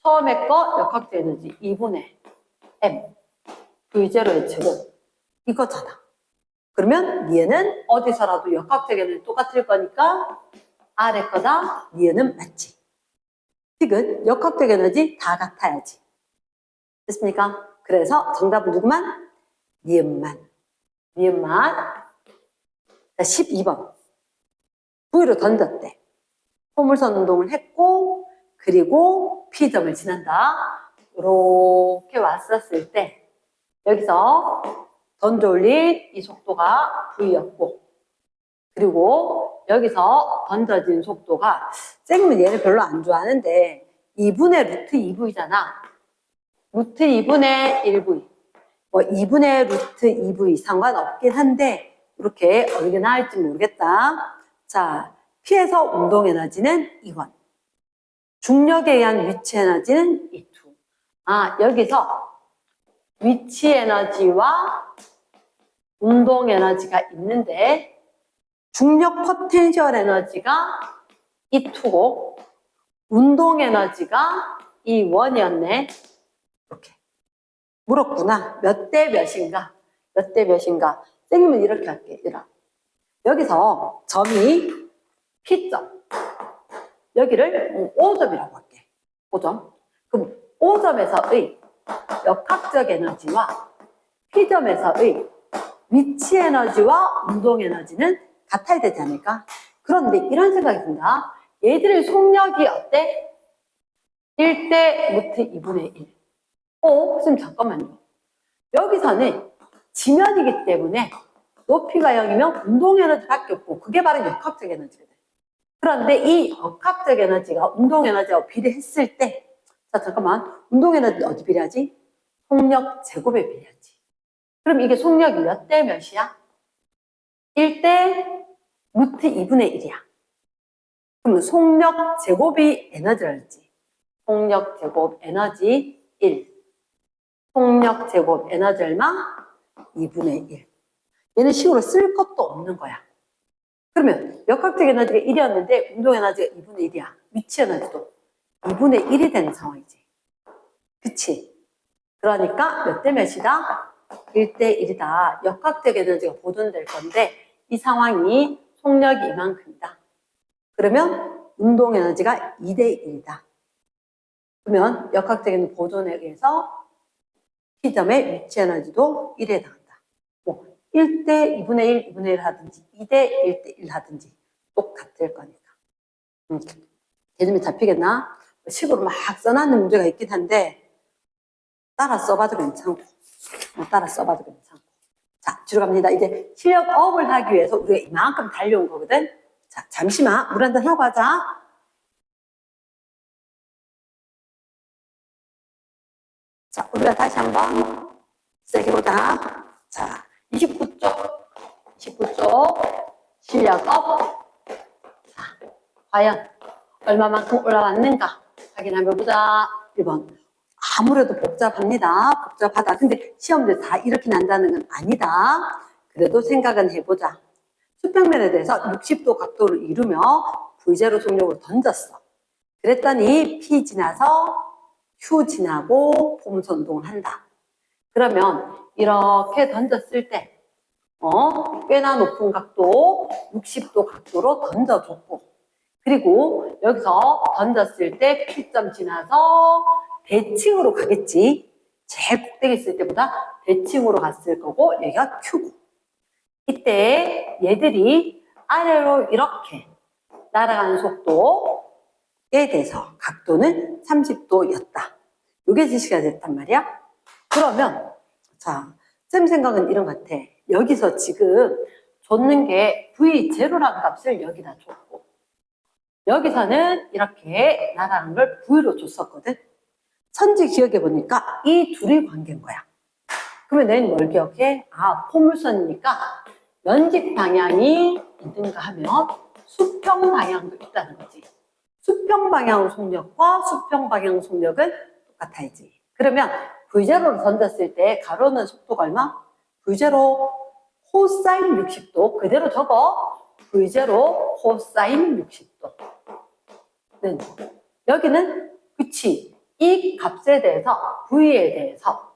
처음에 거 역학적 에너지 2분의 M V0의 제곱 이거잖아. 그러면 얘는 어디서라도 역학적 에너지 똑같을 거니까 R의 거다 얘는 맞지. 식은 역학적 에너지 다 같아야지. 됐습니까? 그래서 정답은 누구만? 니은만. 자, 12번. V로 던졌대. 포물선 운동을 했고 그리고 P점을 지난다. 이렇게 왔었을 때 여기서 던져 올린 이 속도가 V였고 그리고 여기서 던져진 속도가 쌤은 얘를 별로 안 좋아하는데 2분의 루트 2V잖아. 루트 2분의 1V 뭐 2분의 루트 2V 상관없긴 한데 이렇게 어디게 나을지 모르겠다. 자, P에서 운동 에너지는 이건 중력에 의한 위치 에너지는 이 두. 여기서 위치 에너지와 운동 에너지가 있는데 중력 포텐셜 에너지가 이 투고 운동 에너지가 이 원이었네. 이렇게 물었구나. 몇 대 몇인가? 몇 대 몇인가? 선생님은 이렇게 할게. 여기서 점이 P점. 여기를 5점이라고 할게. 5점. 그럼 5점에서의 역학적 에너지와 P점에서의 위치 에너지와 운동 에너지는 같아야 되지 않을까? 그런데 이런 생각이 든다. 얘들의 속력이 어때? 1대 루트 2분의 1. 선생님 잠깐만요. 여기서는 지면이기 때문에 높이가 0이면 운동 에너지밖에 없고 그게 바로 역학적 에너지거든. 그런데 이 역학적 에너지가 운동 에너지하고 비례했을 때, 자 잠깐만, 운동 에너지 어디 비례하지? 속력 제곱에 비례하지. 그럼 이게 속력이 몇 대 몇이야? 1대 루트 2분의 1이야. 그러면 속력 제곱이 에너지를 했지. 속력 제곱 에너지 1. 속력 제곱 에너지 얼마? 2분의 1. 얘는 식으로 쓸 것도 없는 거야. 그러면 역학적 에너지가 1이었는데 운동 에너지가 2분의 1이야. 위치 에너지도 2분의 1이 되는 상황이지. 그치? 그러니까 몇 대 몇이다? 1대 1이다. 역학적 에너지가 보존될 건데 이 상황이 속력이 이만큼이다. 그러면 운동 에너지가 2대 1이다. 그러면 역학적 에너지 보존에 의해서 P점의 위치 에너지도 1에 해당한다. 1대 2분의 1, 2분의 1 하든지 2대 1대 1 하든지 똑같을 거니까. 개념이 잡히겠나? 식으로 막 써놨는 문제가 있긴 한데 따라 써봐도 괜찮고 따라 써봐도 괜찮고. 자, 뒤로 갑니다. 이제 실력업을 하기 위해서 우리가 이만큼 달려온 거거든. 자, 잠시만 물 한잔 하고 하자. 자, 우리가 다시 한번 시작해보자. 자, 29쪽 실력업. 자, 과연 얼마만큼 올라왔는가 확인해 보자. 1번. 아무래도 복잡합니다. 복잡하다. 근데 시험들 다 이렇게 난다는 건 아니다. 그래도 생각은 해보자. 수평면에 대해서 60도 각도를 이루며 V제로 속력으로 던졌어. 그랬더니 P 지나서 Q 지나고 포물선 운동을 한다. 그러면 이렇게 던졌을 때 꽤나 높은 각도 60도 각도로 던져줬고, 그리고 여기서 던졌을 때 P점 지나서 대칭으로 가겠지. 제일 꼭대기 있을 때보다 대칭으로 갔을 거고 여기가 Q고, 이때 얘들이 아래로 이렇게 날아가는 속도에 대해서 각도는 30도였다. 이게 제시가 됐단 말이야. 그러면 자, 쌤 생각은 이런 것 같아. 여기서 지금 줬는 게 V0라는 값을 여기다 줬고, 여기서는 이렇게 날아가는 걸 V로 줬었거든. 선지 기억해 보니까 이 둘이 관계인 거야. 그러면 너희는 뭘 기억해? 포물선이니까 연직 방향이 있는가 하면 수평 방향도 있다는 거지. 수평 방향 속력과 수평 방향 속력은 똑같아야지. 그러면 V0로 던졌을 때 가로는 속도가 얼마? V0 코사인 60도. 그대로 적어. V0 코사인 60도. 여기는 그치. 이 값에 대해서 V에 대해서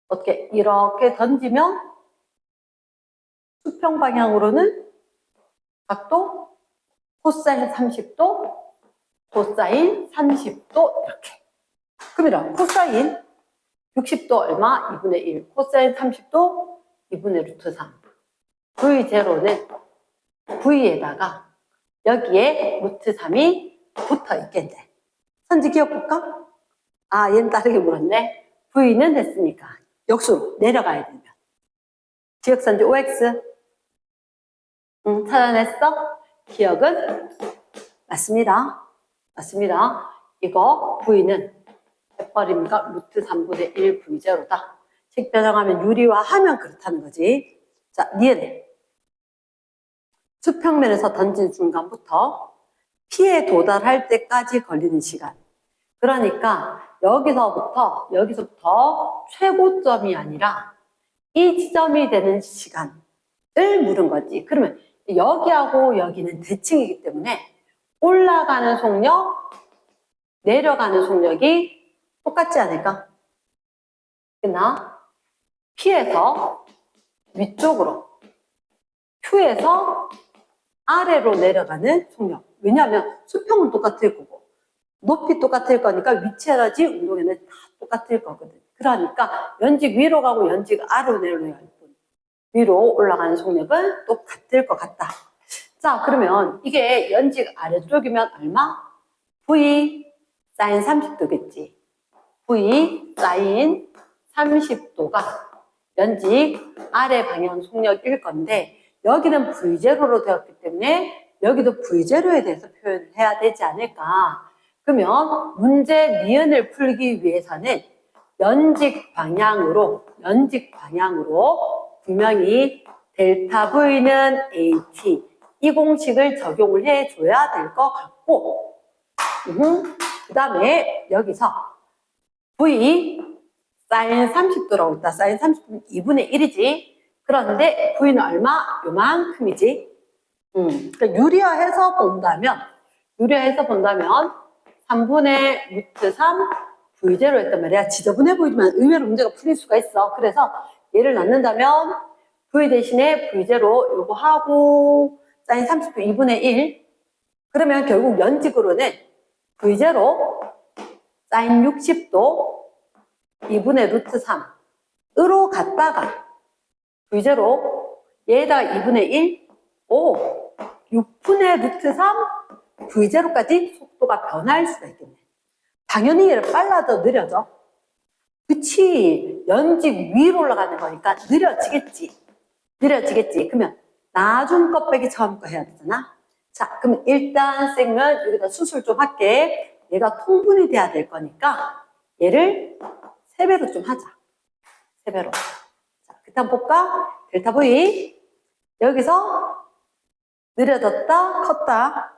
어떻게 이렇게 던지면 수평 방향으로는 각도 코사인 30도, 코사인 30도 이렇게. 그러면 코사인 60도 얼마? 2분의 1. 코사인 30도 2분의 루트 3. V0는 V에다가 여기에 루트 3이 붙어 있겠네. 선지 기억볼까? 얘는 다르게 물었네. V는 됐으니까 역수로 내려가야 되면. 기억선지 OX. 찾아냈어? 기억은? 맞습니다. 맞습니다. 이거 V는 해버립니까? 루트 3분의 1 V0다. 식 변형하면 유리화하면 그렇다는 거지. 자, 니은. 수평면에서 던진 순간부터 P에 도달할 때까지 걸리는 시간. 그러니까 여기서부터 최고점이 아니라 이 지점이 되는 시간을 물은 거지. 그러면 여기하고 여기는 대칭이기 때문에 올라가는 속력 내려가는 속력이 똑같지 않을까? 그나 P에서 위쪽으로, Q에서 아래로 내려가는 속력. 왜냐하면 수평은 똑같을 거고 높이 똑같을 거니까 위치 에너지, 운동 에너지 다 똑같을 거거든. 그러니까 연직 위로 가고 연직 아래로 내려갈 뿐 위로 올라가는 속력은 똑같을 것 같다. 자, 그러면 이게 연직 아래쪽이면 얼마? V 사인 30도겠지. V 사인 30도가 연직 아래 방향 속력일 건데 여기는 V0로 되었기 때문에 여기도 V0에 대해서 표현을 해야 되지 않을까. 그러면 문제 니은을 풀기 위해서는 연직 방향으로 분명히 델타 V는 AT 이 공식을 적용을 해줘야 될 것 같고 그 다음에 여기서 V 사인 30도라고 있다. 사인 30도는 2분의 1이지. 그런데 V는 얼마? 요만큼이지. 그러니까 유리화해서 본다면 3분의 루트 3 V0 했단 말이야. 지저분해 보이지만 의외로 문제가 풀릴 수가 있어. 그래서 얘를 넣는다면 V 대신에 V0 요거 하고 사인 30도 2분의 1 그러면 결국 연직으로는 V0 사인 60도 2분의 루트 3으로 갔다가 V0 얘에다가 2분의 1 6분의 루트 3 V0까지 속도가 변할 수가 있겠네. 당연히 얘를 빨라져 느려져. 그치. 연직 위로 올라가는 거니까 느려지겠지. 그러면 나중 것 빼기 처음 거 해야 되잖아. 자, 그럼 일단 쌤은 여기다 수술 좀 할게. 얘가 통분이 돼야 될 거니까 얘를 3배로 좀 하자. 3배로. 자, 그때 한번 볼까? 델타 V. 여기서 느려졌다, 컸다.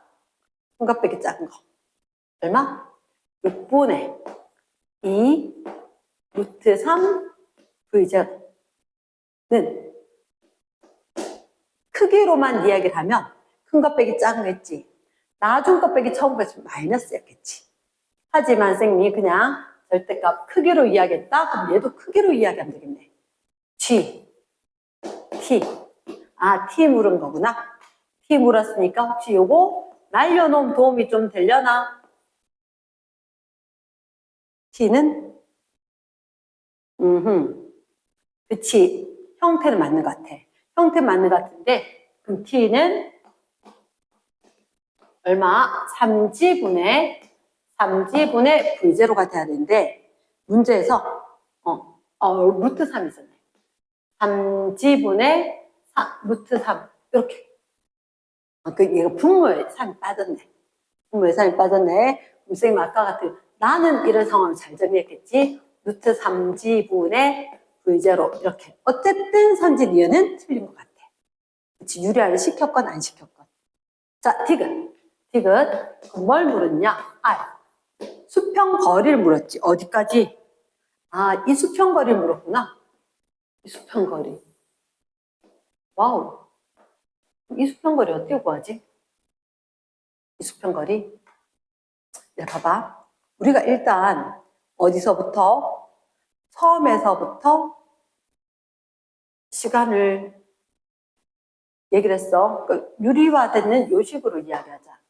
통과 빼기 작은 거. 얼마? 6분의 2 루트 3 V0는 크기로만 이야기를 하면 큰 것 빼기 작은 거 했지. 나중 것 빼기 처음 거 했으면 마이너스였겠지. 하지만 쌤이 그냥 절대값 크기로 이야기했다? 그럼 얘도 크기로 이야기하면 되겠네. G, T. 아, T 물은 거구나. T 물었으니까 혹시 요거 날려놓으면 도움이 좀 되려나? T는? 그치. 형태는 맞는 것 같아. 형태는 맞는 것 같은데, 그럼 T는 얼마? 3G분의 V0가 돼야 되는데, 문제에서, 루트 3 있었네. 3G분의 루트 3. 이렇게. 얘가 분모에 3이 빠졌네. 그럼 선생님 아까 같은, 나는 이런 상황을 잘 정리했겠지? 루트 3G분의 V0 이렇게. 어쨌든 선지 니은은 틀린 것 같아. 그치, 유리화를 시켰건 안 시켰건. 자, 디귿 뭘 물었냐? R. 수평 거리를 물었지. 어디까지? 아, 이 수평 거리를 물었구나. 이 수평 거리. 와우. 이 수평 거리 어떻게 구하지? 이 수평 거리. 야, 봐봐. 우리가 일단 어디서부터? 처음에서부터 시간을 얘기를 했어. 그러니까 유리화되는 요식으로 이야기하자.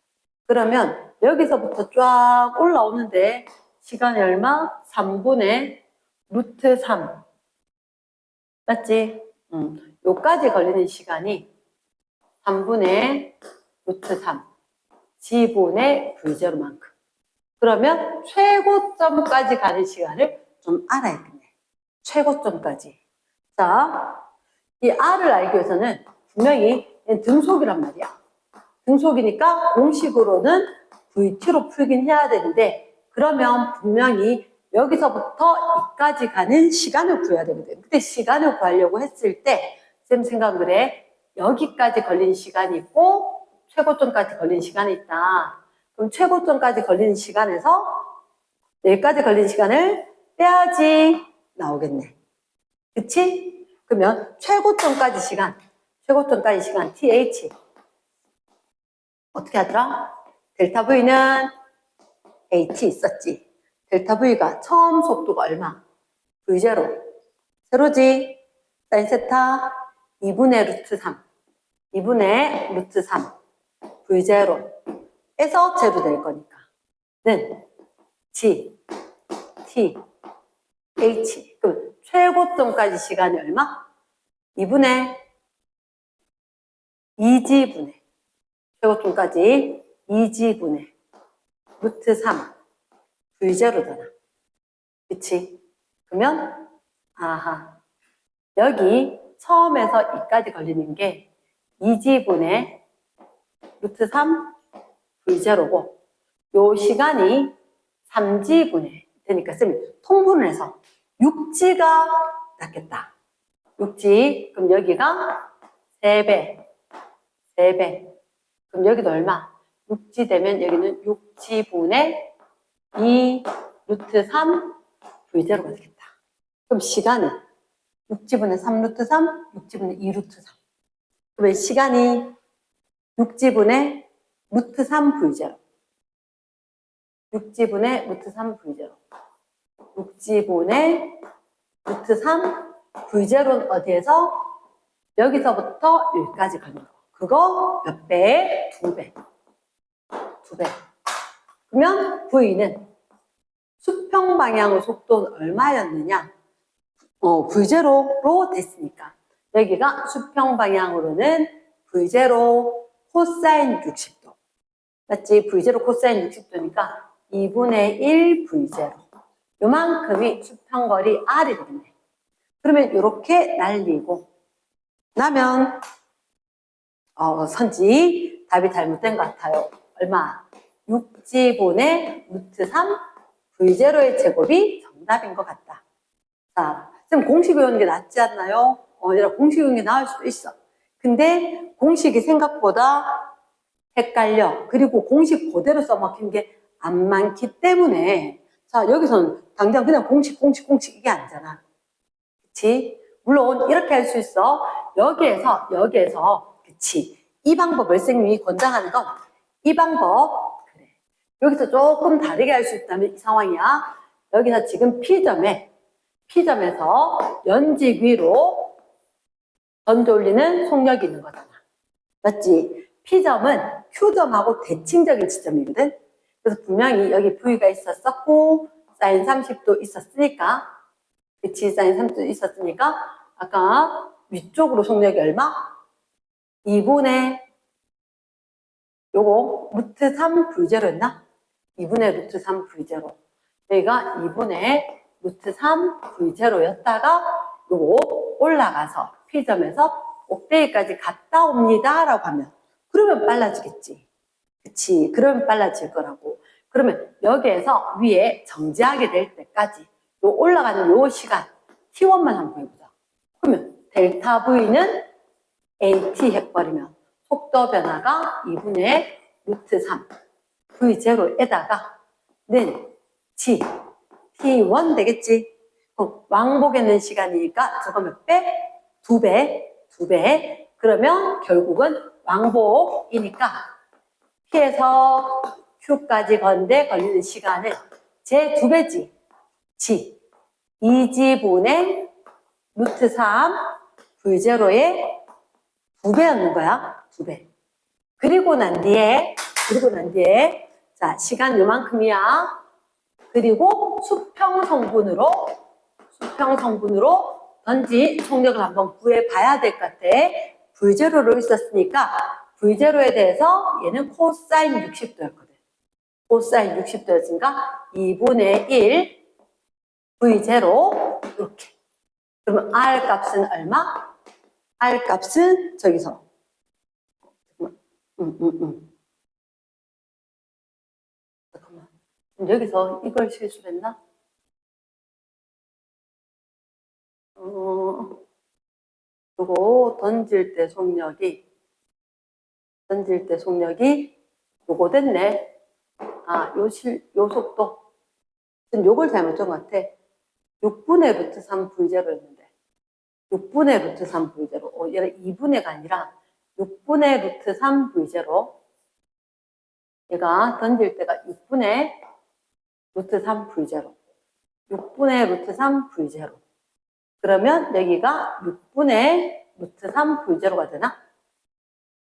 그러면 여기서부터 쫙 올라오는데 시간이 얼마? 3분의 루트 3. 맞지? 요까지 걸리는 시간이 3분의 루트 3. G분의 V0만큼. 그러면 최고점까지 가는 시간을 좀 알아야겠네. 최고점까지. 자, 이 R을 알기 위해서는 분명히 등속이란 말이야. 등속이니까 공식으로는 VT로 풀긴 해야 되는데 그러면 분명히 여기서부터 이까지 가는 시간을 구해야 되거든. 근데 시간을 구하려고 했을 때 쌤 생각을 해. 여기까지 걸린 시간이 있고 최고점까지 걸린 시간이 있다. 그럼 최고점까지 걸리는 시간에서 여기까지 걸린 시간을 빼야지 나오겠네. 그치? 그러면 최고점까지 시간 TH 어떻게 하더라? 델타 V는 h 있었지. 델타 v가 처음 속도가 얼마? v0. 세로지. 사인 세타 2분의 루트 3. 2분의 루트 3. v0에서 제로 될 거니까. 는 g, t, h. 그럼 최고점까지 시간이 얼마? 2분의 2g분의 최고점까지 2g분의 루트 3 v0잖아. 그치? 그러면 아하 여기 처음에서 2까지 걸리는 게 2g분의 루트 3 v0고 요 시간이 3g분의 되니까 쌤이 통분을 해서 6g가 낫겠다. 6g 그럼 여기가 3배 3배 그럼 여기도 얼마? 6g 되면 여기는 6g분의 2 루트 3 v0가 되겠다. 그럼 시간은 6g분의 3 루트 3 6g분의 2 루트 3 그러면 시간이 6g분의 루트 3 v0 6g분의 루트 3 v0 6g분의 루트 3 v0는 어디에서? 여기서부터 여기까지 가는 거. 그거 몇 배? 2배. 2배. 그러면 v는 수평 방향의 속도는 얼마였느냐? v0로 됐으니까. 여기가 수평 방향으로는 v0 코사인 60도. 맞지? v0 코사인 60도니까 2분의 1 v0. 요만큼이 수평거리 r이 되겠네. 그러면 이렇게 날리고 나면 선지 답이 잘못된 것 같아요. 얼마? 6g분의 루트 3 v0의 제곱이 정답인 것 같다. 자, 쌤 공식 외우는 게 낫지 않나요? 얘들아 공식 외우는 게 나을 수도 있어. 근데 공식이 생각보다 헷갈려. 그리고 공식 그대로 써먹힌 게 안 많기 때문에 자 여기서는 당장 그냥 공식 이게 아니잖아. 그치? 물론 이렇게 할 수 있어. 여기에서 그치? 이 방법을 쌤이 권장하는 건 이 방법 그래. 여기서 조금 다르게 할 수 있다면 이 상황이야. 여기서 지금 P점에서 연직 위로 던져 올리는 속력이 있는 거잖아. 맞지? P점은 Q점하고 대칭적인 지점이거든. 그래서 분명히 여기 V가 있었었고 사인 30도 있었으니까 그치? 사인 30도 있었으니까 아까 위쪽으로 속력이 얼마? 2분의 요거 루트 3 V0였나? 2분의 루트 3 V0 여기가 2분의 루트 3 V0였다가 요거 올라가서 P점에서 꼭대기까지 갔다 옵니다 라고 하면 그러면 빨라지겠지. 그치? 그러면 빨라질 거라고. 그러면 여기에서 위에 정지하게 될 때까지 요 올라가는 요 시간 T1만 한번 해보자. 그러면 델타 V는 AT 해버리면 속도 변화가 2분의 루트 3 V0에다가 는 G T1 되겠지? 그럼 왕복에는 시간이니까 저거 몇 배? 2배. 그러면 결국은 왕복이니까 P에서 Q까지 건데 걸리는 시간은 제 2배지. G. 2G분의 루트 3 V0의 2배였는 거야. 2배. 그리고 난 뒤에 자, 시간 요만큼이야. 그리고 수평 성분으로 던지 속력을 한번 구해 봐야 될 것 같아. V0로 있었으니까 V0에 대해서 얘는 코사인 60도였거든. 코사인 60도였으니까 2분의 1 V0 이렇게. 그러면 R 값은 얼마? R 값은 저기서 잠깐만. 여기서 이걸 실수했나? 요거 던질 때 속력이 요거 됐네. 요 속도. 요걸 잘못한 것 같아. 6분의 루트 3 V0였는데. 6분의 루트 3 V0. 얘가 2분의가 아니라 6분의 루트 3 V0. 얘가 던질 때가 6분의 루트 3 V0. 6분의 루트 3 V0. 그러면 여기가 6분의 루트 3 V0가 되나?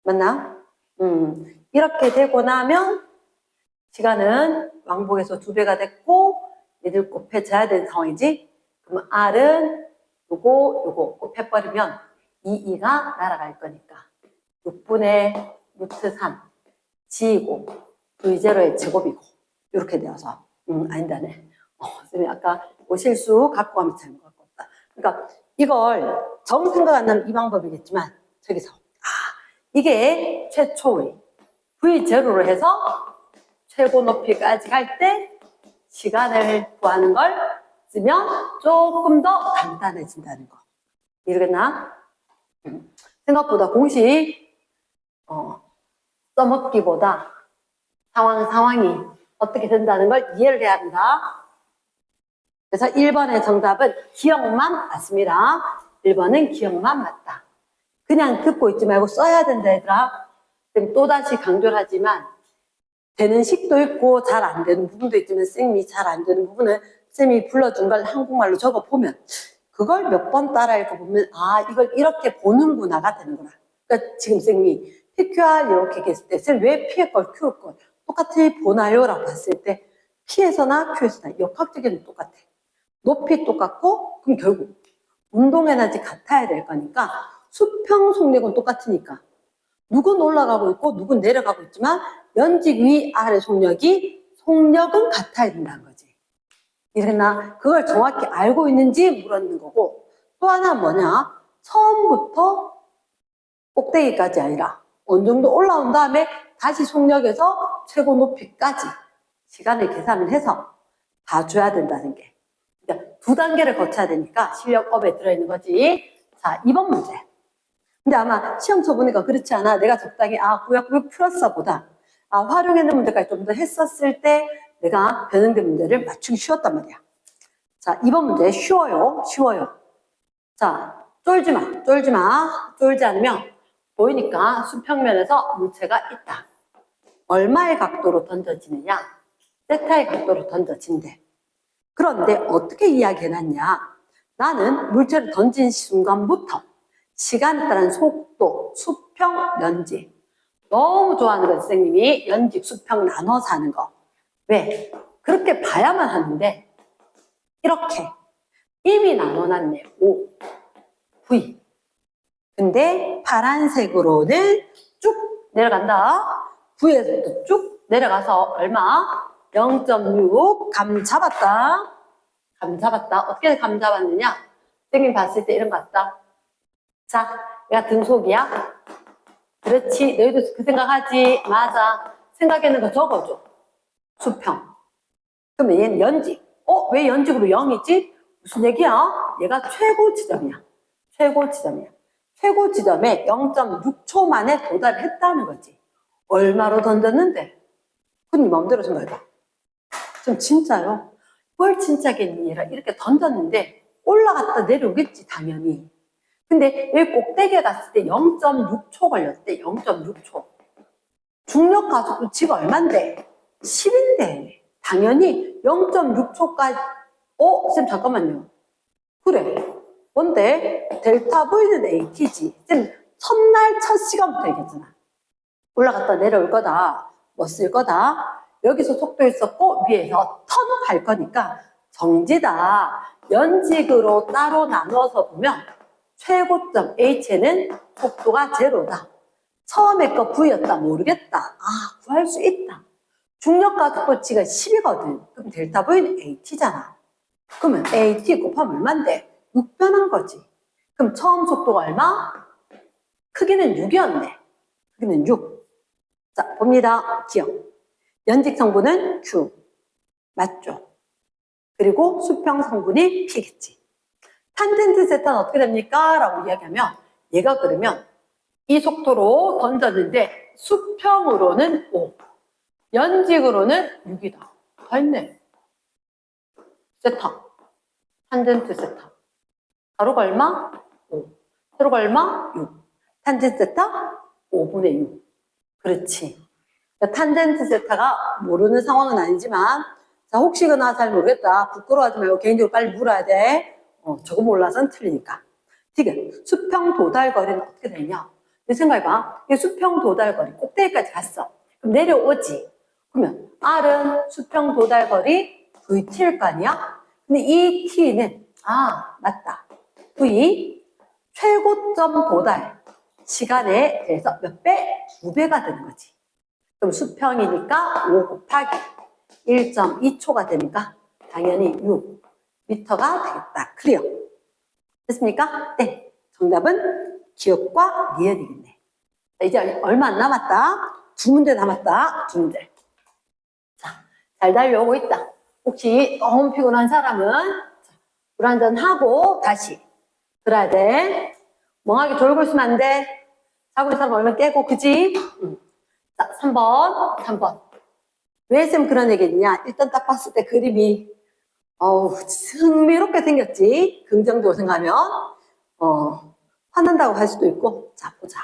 맞나? 이렇게 되고 나면 시간은 왕복에서 2배가 됐고 얘들 곱해져야 되는 상황이지. 그럼 R은 요거 곱해버리면 2가 날아갈 거니까 6분의 루트 3 G이고 V0의 제곱이고 이렇게 되어서 아니다네. 선생님이 아까 실수 갖고 가면서 잘못 갖고 왔다. 그러니까 이걸 정 생각 안 나면 이 방법이겠지만 저기서 이게 최초의 V0로 해서 최고 높이까지 갈 때 시간을 구하는 걸 쓰면 조금 더 간단해진다는 거. 이러겠나? 생각보다 공식 써먹기보다 상황이 어떻게 된다는 걸 이해를 해야 한다. 그래서 1번의 정답은 기억만 맞습니다. 1번은 기억만 맞다. 그냥 듣고 있지 말고 써야 된다 얘들아. 또다시 강조를 하지만 되는 식도 있고 잘 안 되는 부분도 있지만 쌤이 잘 안 되는 부분은 쌤이 불러준 걸 한국말로 적어보면 그걸 몇 번 따라 읽어보면 이걸 이렇게 보는구나가 되는구나. 그러니까 지금 쌤이 PQR 이렇게 했을 때 쌤 왜 P의 걸 Q의 걸 똑같이 보나요? 라고 봤을 때 P에서나 Q에서나 역학적인 똑같아. 높이 똑같고 그럼 결국 운동 에너지 같아야 될 거니까 수평 속력은 똑같으니까 누군 올라가고 있고 누군 내려가고 있지만 연직 위 아래 속력은 같아야 된다는 거지. 이랬나? 그걸 정확히 알고 있는지 물었는 거고 또 하나 뭐냐? 처음부터 꼭대기까지 아니라 어느 정도 올라온 다음에 다시 속력에서 최고 높이까지 시간을 계산을 해서 봐줘야 된다는 게. 그러니까 2단계를 거쳐야 되니까 실력업에 들어있는 거지. 자, 2번 문제. 근데 아마 시험 쳐보니까 그렇지 않아. 내가 적당히 구역 풀었어 보다 활용했는 문제까지 좀 더 했었을 때 내가 변형된 문제를 맞추기 쉬웠단 말이야. 자, 2번 문제 쉬워요. 자, 쫄지 마. 쫄지 않으면 보이니까 수평면에서 물체가 있다. 얼마의 각도로 던져지느냐? 세타의 각도로 던져진대. 그런데 어떻게 이야기해놨냐? 나는 물체를 던진 순간부터 시간에 따른 속도, 수평, 연직. 너무 좋아하는 거 선생님이 연직, 수평 나눠서 하는 거. 왜? 그렇게 봐야만 하는데 이렇게 이미 나눠놨네. O, V. 근데 파란색으로는 쭉 내려간다. V에서도 쭉 내려가서 얼마? 0.6 감 잡았다. 어떻게 감 잡았느냐? 선생님 봤을 때 이런 거 같다. 자, 얘가 등속이야. 그렇지. 너희도 그 생각하지. 맞아. 생각하는 거 적어줘. 수평. 그러면 얘는 연직. 왜 연직으로 0이지? 무슨 얘기야? 얘가 최고 지점이야. 최고 지점에 0.6초 만에 도달했다는 거지. 얼마로 던졌는데? 그건 네 마음대로 생각해봐. 좀 진짜요? 뭘 진짜겠니? 이렇게 던졌는데 올라갔다 내려오겠지 당연히. 근데 여기 꼭대기에 갔을 때 0.6초 걸렸대. 0.6초. 중력 가속도 지가 얼만데? 10인데. 당연히 0.6초까지 쌤 잠깐만요. 그래. 뭔데? 델타 V는 AT지. 쌤 첫날 첫 시간부터 얘기했잖아. 올라갔다 내려올 거다. 뭐 쓸 거다. 여기서 속도 있었고 위에서 턴 갈 거니까 정지다. 연직으로 따로 나눠서 보면 최고점 H에는 속도가 제로다. 처음에 거 V였다. 모르겠다. 구할 수 있다. 중력가속도치가 10이거든. 그럼 델타 V는 AT잖아. 그러면 AT 곱하면 얼만데? 6 변한 거지. 그럼 처음 속도가 얼마? 크기는 6이었네. 크기는 6. 자, 봅니다. 기억. 연직 성분은 Q. 맞죠? 그리고 수평 성분이 P겠지. 탄젠트 세타는 어떻게 됩니까? 라고 이야기하면 얘가 그러면 이 속도로 던졌는데 수평으로는 5, 연직으로는 6이다. 다 했네. 세타. 탄젠트 세타. 가로가 얼마? 5. 세로가 얼마? 6. 탄젠트 세타? 5분의 6. 그렇지. 탄젠트 세타가 모르는 상황은 아니지만 자, 혹시나 잘 모르겠다. 부끄러워하지 말고 개인적으로 빨리 물어야 돼. 저거 몰라서는 틀리니까. 지금 수평 도달거리는 어떻게 되냐? 내 생각해봐. 이 수평 도달거리 꼭대기까지 갔어. 그럼 내려오지. 그러면 R은 수평 도달거리 VT일 거 아니야? 근데 이 T는 맞다. V 최고점 도달 시간에 대해서 몇 배? 2배가 되는 거지. 그럼 수평이니까 5 곱하기 1.2초가 되니까 당연히 6m가 되겠다. 클리어. 됐습니까? 네. 정답은 기억과 니은이겠네. 이제 얼마 안 남았다. 2문제 남았다. 2문제. 자, 잘 달려오고 있다. 혹시 너무 피곤한 사람은 물 한잔 하고 다시 들어야 돼. 멍하게 졸고 있으면 안 돼. 자고 있는 사람 얼른 깨고, 그지? 자, 3번. 왜 쌤 그런 얘기 했냐? 일단 딱 봤을 때 그림이 흥미롭게 생겼지. 긍정적으로 생각하면 화난다고 할 수도 있고. 자, 보자.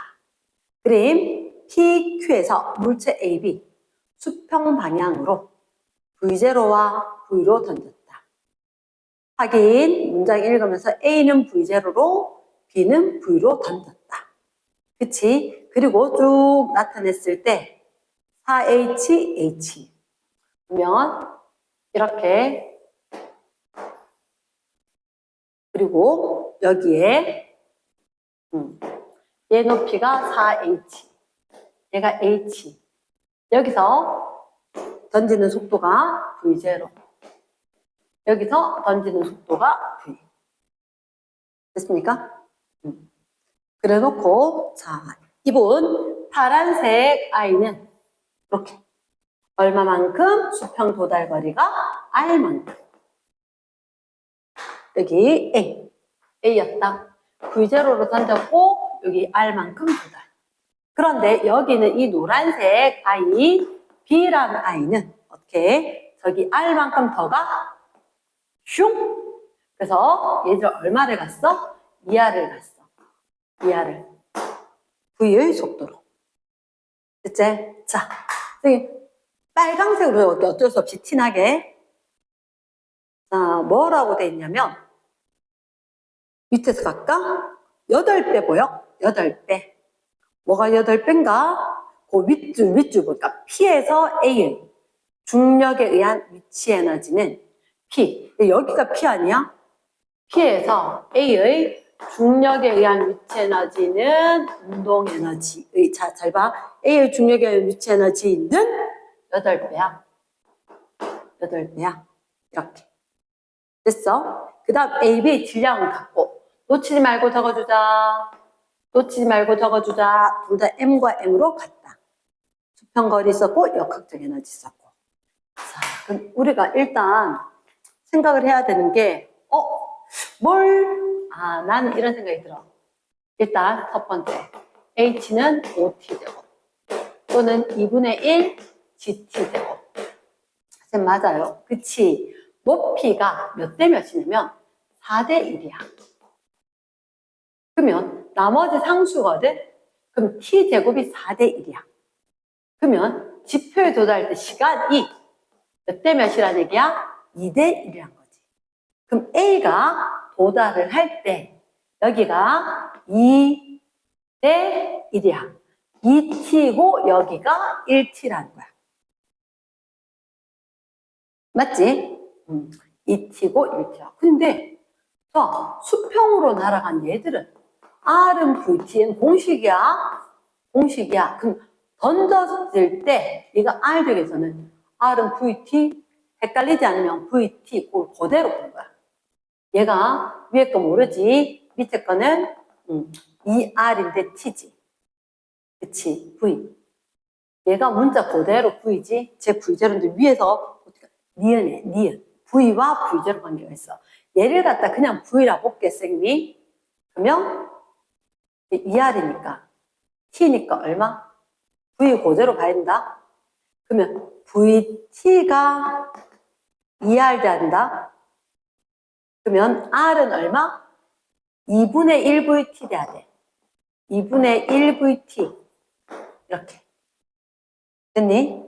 그림 PQ에서 물체 AB 수평 방향으로 V0와 V로 던졌다. 확인, 문장 읽으면서 A는 V0로 B는 V로 던졌다. 그치? 그리고 쭉 나타냈을 때 4H, 그러면 이렇게, 그리고 여기에 얘 높이가 4H, 얘가 H. 여기서 던지는 속도가 V0, 여기서 던지는 속도가 V. 됐습니까? 그래 놓고, 자, 이분 파란색 I는 이렇게 얼마만큼 수평 도달거리가 R만큼. 여기 A였다. V0로 던졌고 여기 R만큼 도달. 그런데 여기는 이 노란색 I, B라는 I는 어떻게? 저기 R만큼 더가 슝! 그래서 얘들 얼마를 갔어? 2R을 갔어. 2R을. V의 속도로. 됐지? 자, 여기 빨강색으로 어쩔 수 없이 티나게. 자, 뭐라고 돼 있냐면 밑에서 갈까? 8배 보여? 8배. 뭐가 8배인가? 그 밑줄 보니까 P에서 A의 중력에 의한 위치 에너지는 P. 여기가 P 아니야? P에서 A의 중력에 의한 위치 에너지는 운동 에너지. 자, 잘 봐. A의 중력에 의한 위치 에너지는 8배야. 8배야. 이렇게. 됐어? 그 다음 A, B 질량을 갖고 놓치지 말고 적어주자. 놓치지 말고 적어주자. 둘 다 M과 M으로 같다. 수평거리 있었고 역학적 에너지 있었고. 자, 그럼 우리가 일단 생각을 해야 되는 게 나는 이런 생각이 들어. 일단 첫 번째 H는 OT제곱 또는 2분의 1 GT제곱. 쌤 맞아요. 그치? 높이가 몇 대 몇이냐면 4대 1이야. 그러면 나머지 상수거든? 그럼 T제곱이 4대 1이야. 그러면 지표에 도달할 때 시간이 몇 대 몇이라는 얘기야? 2대 1이란 거지. 그럼 A가 도달을 할 때 여기가 2대 1이야. 2T고 여기가 1T라는 거야. 맞지? 2T고 1T야. 근데 자, 수평으로 날아간 얘들은 R은 VT는 공식이야. 공식이야. 그럼 던졌을 때 얘가 R 쪽에서는 R은 VT 헷갈리지 않으면 VT 그대로 보는 거야. 얘가 위에 거 모르지. 밑에 거는 2R인데 T지. 그치? V. 얘가 문자 그대로 V지. 제 V0인데 위에서 니은에 니은. V와 V0 관계가 있어. 얘를 갖다 그냥 V라 볼게, 쌤이. 그러면 2R이니까 T니까 얼마? V 그대로 봐야 된다. 그러면 VT가 2R 돼야 그러면 R은 얼마? 2분의 1VT 돼야 돼. 2분의 1VT. 이렇게. 됐니?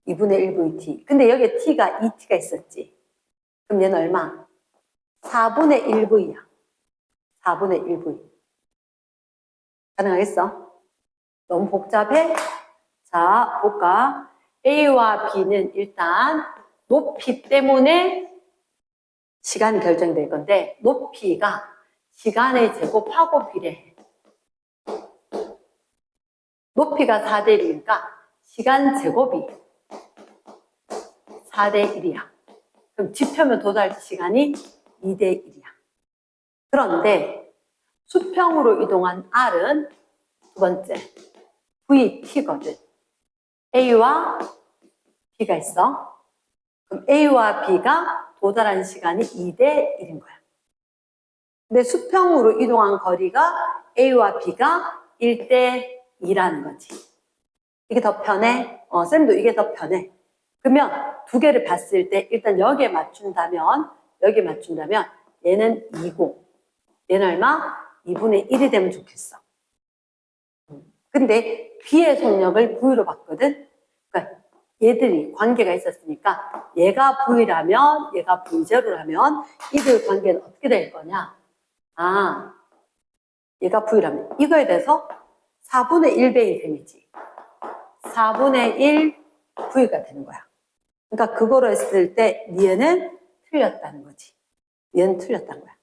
2분의 1VT. 근데 여기에 T가 2T가 있었지. 그럼 얘는 얼마? 4분의 1V야. 4분의 1V. 가능하겠어? 너무 복잡해? 자, 볼까? A와 B는 일단 높이 때문에 시간이 결정될 건데, 높이가 시간의 제곱하고 비례해. 높이가 4대 1이니까 시간 제곱이 4대 1이야. 그럼 지표면 도달 시간이 2대 1이야. 그런데 수평으로 이동한 R은 두 번째 VT거든. A와 B가 있어. 그럼 A와 B가 도달한 시간이 2대 1인 거야. 근데 수평으로 이동한 거리가 A와 B가 1대 2라는 거지. 이게 더 편해? 쌤도 이게 더 편해. 그러면 두 개를 봤을 때 일단 여기에 맞춘다면 얘는 2고 얘는 얼마? 2분의 1이 되면 좋겠어. 근데 B의 속력을 V로 봤거든? 그러니까 얘들이 관계가 있었으니까 얘가 V라면 얘가 V0라면 이들 관계는 어떻게 될 거냐? 아, 얘가 V라면 이거에 대해서 4분의 1배인 셈이지. 4분의 1 V가 되는 거야. 그러니까 그거로 했을 때 얘는 틀렸다는 거지. 얘는 틀렸다는 거야.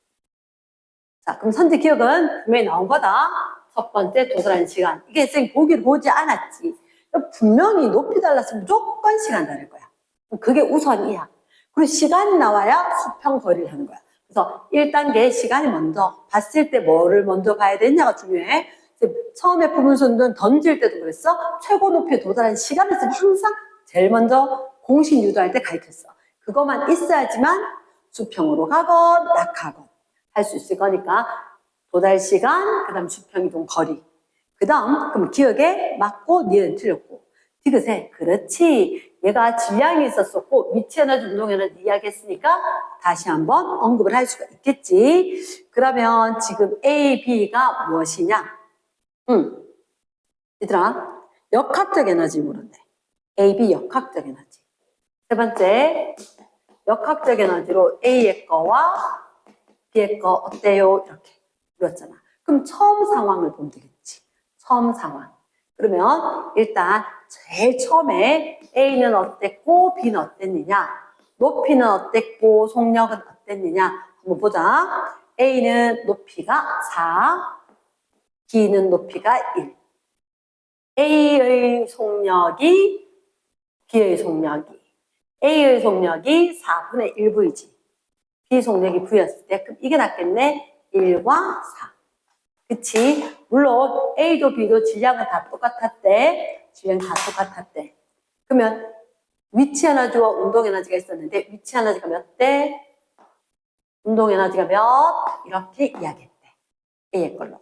자, 그럼 선제 기억은 분명히 나온 거다. 첫 번째 도달한 시간. 이게 쌤 보기를 보지 않았지. 분명히 높이 달랐으면 무조건 시간 다를 거야. 그게 우선이야. 그리고 시간이 나와야 수평 거리를 하는 거야. 그래서 1단계 시간이 먼저 봤을 때 뭐를 먼저 봐야 되냐가 중요해. 처음에 포물선은 던질 때도 그랬어. 최고 높이에 도달한 시간을 쓰면 항상 제일 먼저 공식 유도할 때 가르쳤어. 그것만 있어야지만 수평으로 가건 낙하건 할 수 있을 거니까 도달 시간, 그 다음 수평 이동 거리. 그 다음 그럼 기억에 맞고 니은 틀렸고. 디귿에 그렇지. 얘가 질량이 있었었고 위치 에너지, 운동 에너지 이야기했으니까 다시 한번 언급을 할 수가 있겠지. 그러면 지금 A, B가 무엇이냐? 얘들아, 역학적 에너지 물었네. A, B 역학적 에너지. 세 번째, 역학적 에너지로 A의 거와 B의 거 어때요? 이렇게 물었잖아. 그럼 처음 상황을 보면 되겠지. 처음 상황. 그러면 일단 제일 처음에 A는 어땠고 B는 어땠느냐? 높이는 어땠고 속력은 어땠느냐? 한번 보자. A는 높이가 4, B는 높이가 1. A의 속력이 B의 속력이 A의 속력이 4분의 1V지. B 속력이 V였을 때 그럼 이게 낫겠네. 1과 4. 그치? 물론 A도 B도 질량은 다 똑같았대. 질량 다 똑같았대. 그러면 위치 에너지와 운동 에너지가 있었는데 위치 에너지가 몇 대? 운동 에너지가 몇? 이렇게 이야기했대. A의 걸로.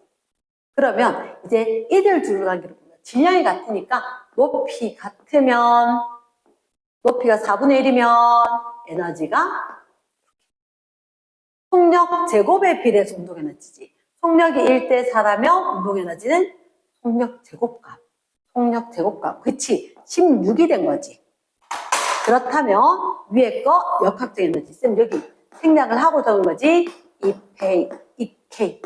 그러면 이제 이들 둘 관계로 보면 질량이 같으니까 높이 같으면 높이가 4분의 1이면 에너지가 속력 제곱에 비례해서 운동 에너지지. 속력이 1대 4라면 운동 에너지는 속력 제곱값. 속력 제곱값. 그치? 16이 된 거지. 그렇다면 위에 거 역학적 에너지. 쌤 여기 생략을 하고 적은 거지. 2K, 2K,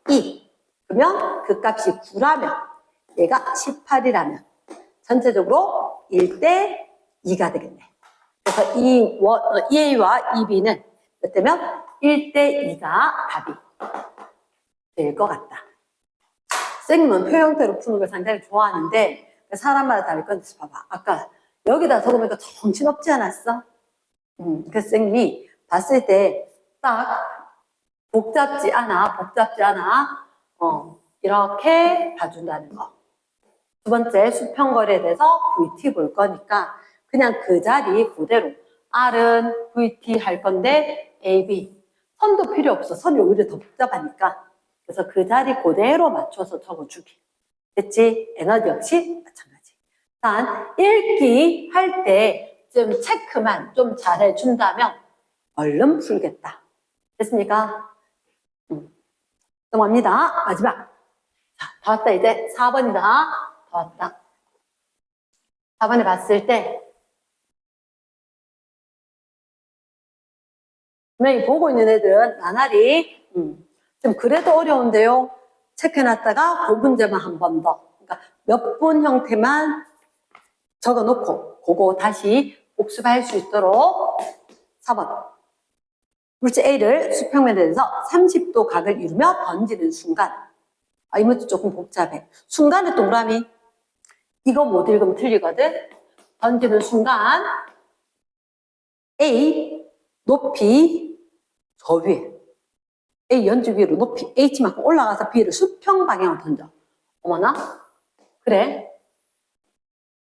2. 그러면 그 값이 9라면 얘가 18이라면 전체적으로 1대 2가 되겠네. 그래서 이 A와 이 B는 몇 대면 1대 2가 답이 될 것 같다. 쌤은 표형태로 푸는 걸 상당히 좋아하는데 사람마다 다를 건데 봐봐. 아까 여기다 적으니까 정신없지 않았어? 그래서 쌤이 봤을 때 딱 복잡지 않아 이렇게 봐준다는 거. 두 번째 수평거리에 대해서 VT 볼 거니까 그냥 그 자리 그대로 R은 VT 할 건데 AB 선도 필요 없어. 선이 오히려 더 복잡하니까. 그래서 그 자리 그대로 맞춰서 적어주기. 됐지? 에너지 역시 마찬가지. 단 읽기 할 때 좀 체크만 좀 잘해준다면 얼른 풀겠다. 됐습니까? 넘어갑니다. 마지막. 자, 다 왔다. 이제 4번이다. 다 왔다. 4번에 봤을 때 분명히 보고 있는 애들은 나날이 좀 그래도 어려운데요. 체크해놨다가 그 문제만 한 번 더. 그러니까 몇 분 형태만 적어놓고 그거 다시 복습할 수 있도록 4번. 물체 A를 수평면에 대해서 30도 각을 이루며 던지는 순간. 이 문제 조금 복잡해. 순간의 동그라미. 이거 못 읽으면 틀리거든. 던지는 순간 A 높이 저 위에 A 연주 위로 높이 H만큼 올라가서 B를 수평 방향으로 던져. 어머나? 그래.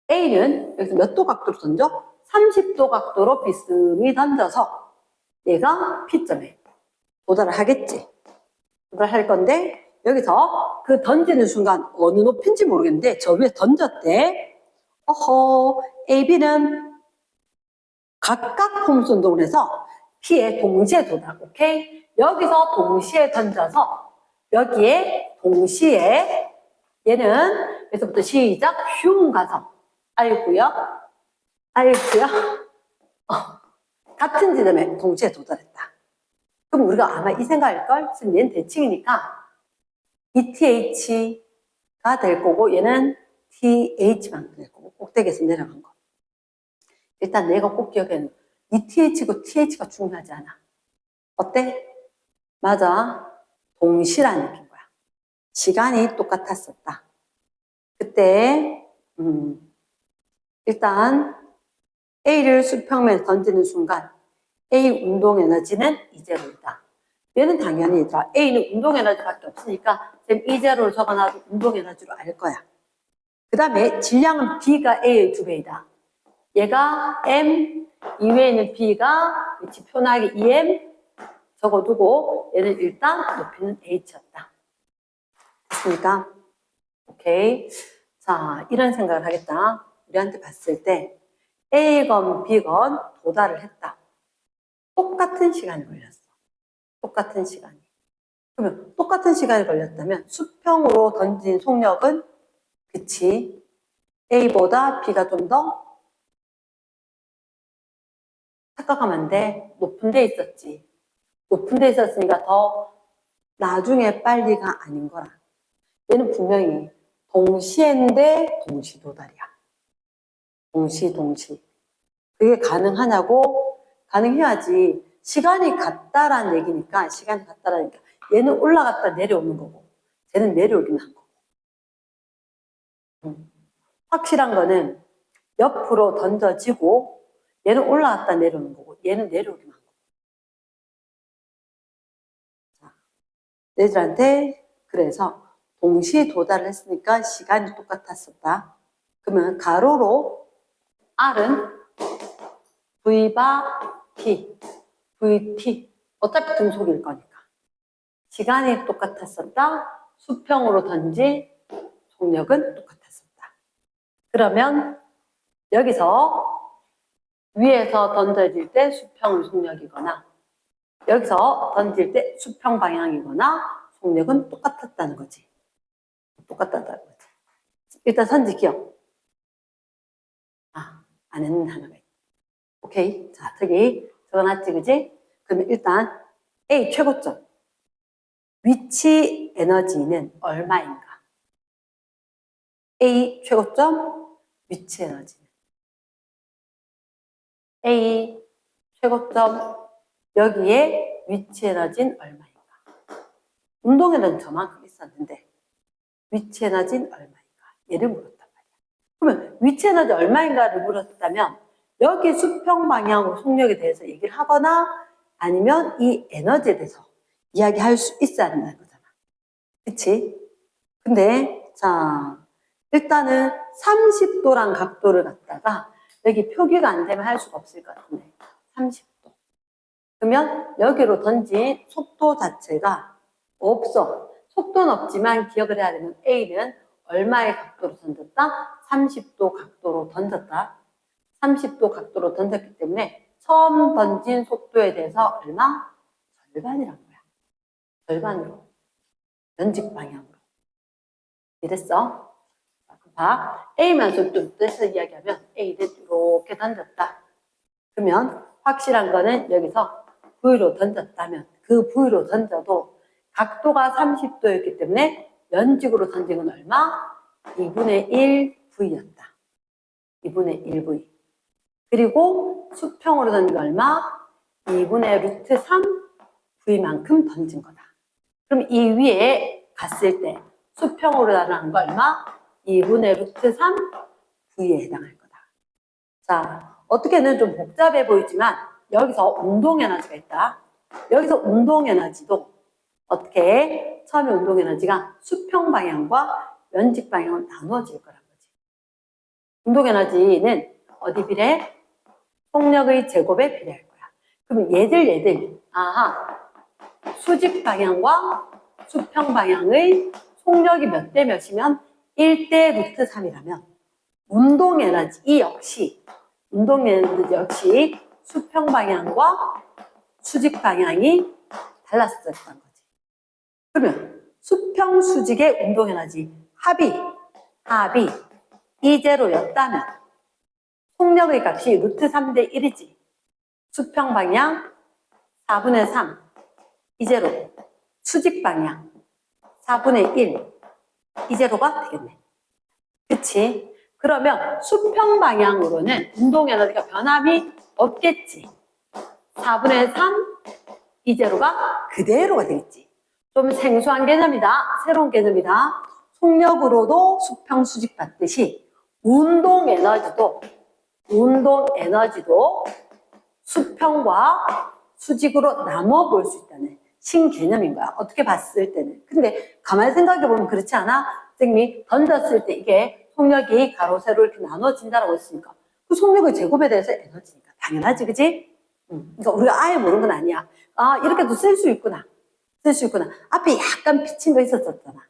A는 여기서 몇 도 각도로 던져? 30도 각도로 비스듬히 던져서 얘가 P점에 도달을 하겠지. 도달할 건데 여기서 그 던지는 순간 어느 높이인지 모르겠는데 저 위에 던졌대. 어허, A, B는 각각 폼수 운동을 해서 P에 동시에 도달. 오케이? 여기서 동시에 던져서 여기에 동시에 얘는 여기서부터 시작 흉 가서 알고요. 같은 지점에 동시에 도달했다. 그럼 우리가 아마 이 생각일걸? 지금 얘는 대칭이니까 ETH가 될 거고 얘는 TH만 될 거고 꼭대기에서 내려간 거. 일단 내가 꼭 기억해야 ETH고 TH가 중요하지 않아. 어때? 맞아. 동시라는 얘기인 거야. 시간이 똑같았었다. 그때 일단 A를 수평면에 던지는 순간 A 운동 에너지는 이제로이다. 얘는 당연히 A는 운동 에너지밖에 없으니까 이제로를 적어놔도 운동 에너지로 알 거야. 그 다음에 질량은 B가 A의 2배이다. 얘가 M, 이외에 있는 B가 위치 표나게 EM 적어두고 얘는 일단 높이는 H였다. 됐습니까? 오케이. 자, 이런 생각을 하겠다. 우리한테 봤을 때 A건 B건 도달을 했다. 똑같은 시간이 걸렸어. 똑같은 시간이. 그러면 똑같은 시간이 걸렸다면 수평으로 던진 속력은 그치. A보다 B가 좀 더 착각하면 안 돼. 높은 데 있었지. 높은 데 있었으니까 더 나중에 빨리가 아닌 거라. 얘는 분명히 동시인데 동시 도달이야. 동시. 그게 가능하냐고? 가능해야지. 시간이 같다라는 얘기니까, 얘는 올라갔다 내려오는 거고, 쟤는 내려오긴 한 거고. 확실한 거는 옆으로 던져지고, 얘는 올라갔다 내려오는 거고, 얘는 내려오긴 한 거고. 자, 얘들한테 그래서 동시 도달을 했으니까 시간이 똑같았었다. 그러면 가로로 R은 V바 T, VT. 어차피 등속일 거니까. 시간이 똑같았었다. 수평으로 던진 속력은 똑같았었다. 그러면 여기서 위에서 던져질 때 수평 속력이거나 여기서 던질 때 수평 방향이거나 속력은 똑같았다는 거지. 똑같다는 거지. 일단 선지 기억. 아는 하나가 있다. 오케이. 자, 저기 적어놨지, 그지? 그러면 일단 A 최고점. 위치 에너지는 얼마인가? A 최고점, 위치 에너지는. A 최고점, 여기에 위치 에너지는 얼마인가? 운동 에너지는 저만큼 있었는데, 위치 에너지는 얼마인가? 얘를 물었단 말이야. 그러면 위치 에너지 얼마인가를 물었다면, 여기 수평 방향 속력에 대해서 얘기를 하거나 아니면 이 에너지에 대해서 이야기할 수 있어야 된다는 거잖아. 그치? 근데 자 일단은 30도란 각도를 갖다가 여기 표기가 안 되면 할 수가 없을 것 같은데 30도. 그러면 여기로 던진 속도 자체가 없어. 속도는 없지만 기억을 해야 되면 A는 얼마의 각도로 던졌다? 30도 각도로 던졌다. 30도 각도로 던졌기 때문에 처음 던진 속도에 대해서 얼마? 절반이란 거야. 절반으로. 연직 방향으로. 이랬어? 봐. A만 속도에서 이야기하면 A를 이렇게 던졌다. 그러면 확실한 거는 여기서 V로 던졌다면 그 V로 던져도 각도가 30도였기 때문에 면직으로 던진 건 얼마? 2분의 1 V였다. 2분의 1 V. 그리고 수평으로 던진 건 얼마? 2분의 루트 3 V만큼 던진 거다. 그럼 이 위에 갔을 때 수평으로 달하는 거 얼마? 2분의 루트 3 V에 해당할 거다. 자, 어떻게는 좀 복잡해 보이지만 여기서 운동에너지가 있다. 여기서 운동에너지도 어떻게? 처음에 운동에너지가 수평 방향과 면직 방향으로 나누어질 거란 거지. 운동에너지는 어디 비례? 속력의 제곱에 비례할 거야. 그럼 얘들 아하, 수직 방향과 수평 방향의 속력이 몇 대 몇이면 1대 루트 3이라면 운동에너지 역시 수평 방향과 수직 방향이 달랐었던 거지. 그러면 수평 수직의 운동에너지 합이 이제로였다면 속력의 값이 루트 3대 1이지. 수평 방향 4분의 3 이제로, 수직 방향 4분의 1 이제로가 되겠네. 그치? 그러면 수평 방향으로는 운동에너지가 변함이 없겠지. 4분의 3 이제로가 그대로가 되겠지. 좀 생소한 개념이다. 새로운 개념이다. 속력으로도 수평 수직 받듯이 운동에너지도 수평과 수직으로 나눠 볼 수 있다는 신개념인 거야. 어떻게 봤을 때는. 근데 가만히 생각해 보면 그렇지 않아? 선생님이 던졌을 때 이게 속력이 가로 세로 이렇게 나눠진다라고 했으니까 그 속력의 제곱에 대해서 에너지니까 당연하지, 그지? 그러니까 우리가 아예 모르는 건 아니야. 아, 이렇게도 쓸 수 있구나. 앞에 약간 비친 거 있었잖아.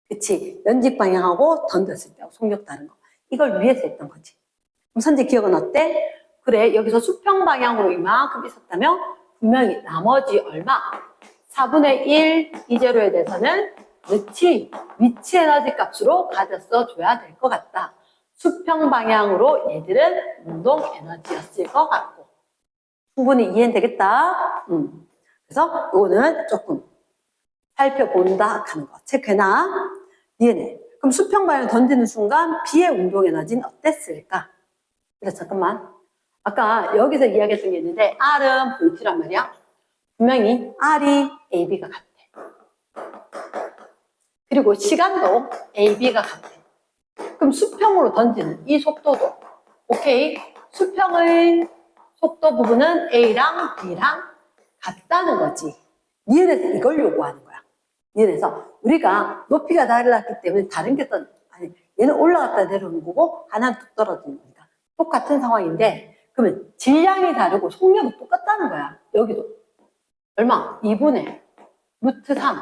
그치? 면직 방향하고 던졌을 때 속력 다른 거. 이걸 위해서 했던 거지. 그럼 선제 기억은 어때? 그래, 여기서 수평 방향으로 이만큼 있었다면 분명히 나머지 얼마? 4분의 1 이제로에 대해서는 위치 에너지 값으로 가졌어 줘야 될 것 같다. 수평 방향으로 얘들은 운동 에너지였을 것 같고. 충분히 이해는 되겠다. 그래서 이거는 조금 살펴본다 하는 거. 체크해놔. 니네. 그럼 수평 방향 던지는 순간 B의 운동 에너지는 어땠을까? 그래서 잠깐만. 아까 여기서 이야기했던 게 있는데 R은 VT란 말이야. 분명히 R이 AB가 같대. 그리고 시간도 AB가 같대. 그럼 수평으로 던지는 이 속도도 오케이. 수평의 속도 부분은 A랑 B랑 같다는 거지. 니은에서 이걸 요구하는 거야. 니은에서 우리가 높이가 달랐기 때문에 다른 게 얘는 올라갔다 내려오는 거고 하나는 뚝 떨어지는 거니까 똑같은 상황인데 그러면 질량이 다르고 속력은 똑같다는 거야. 여기도 얼마? 2분의 루트 3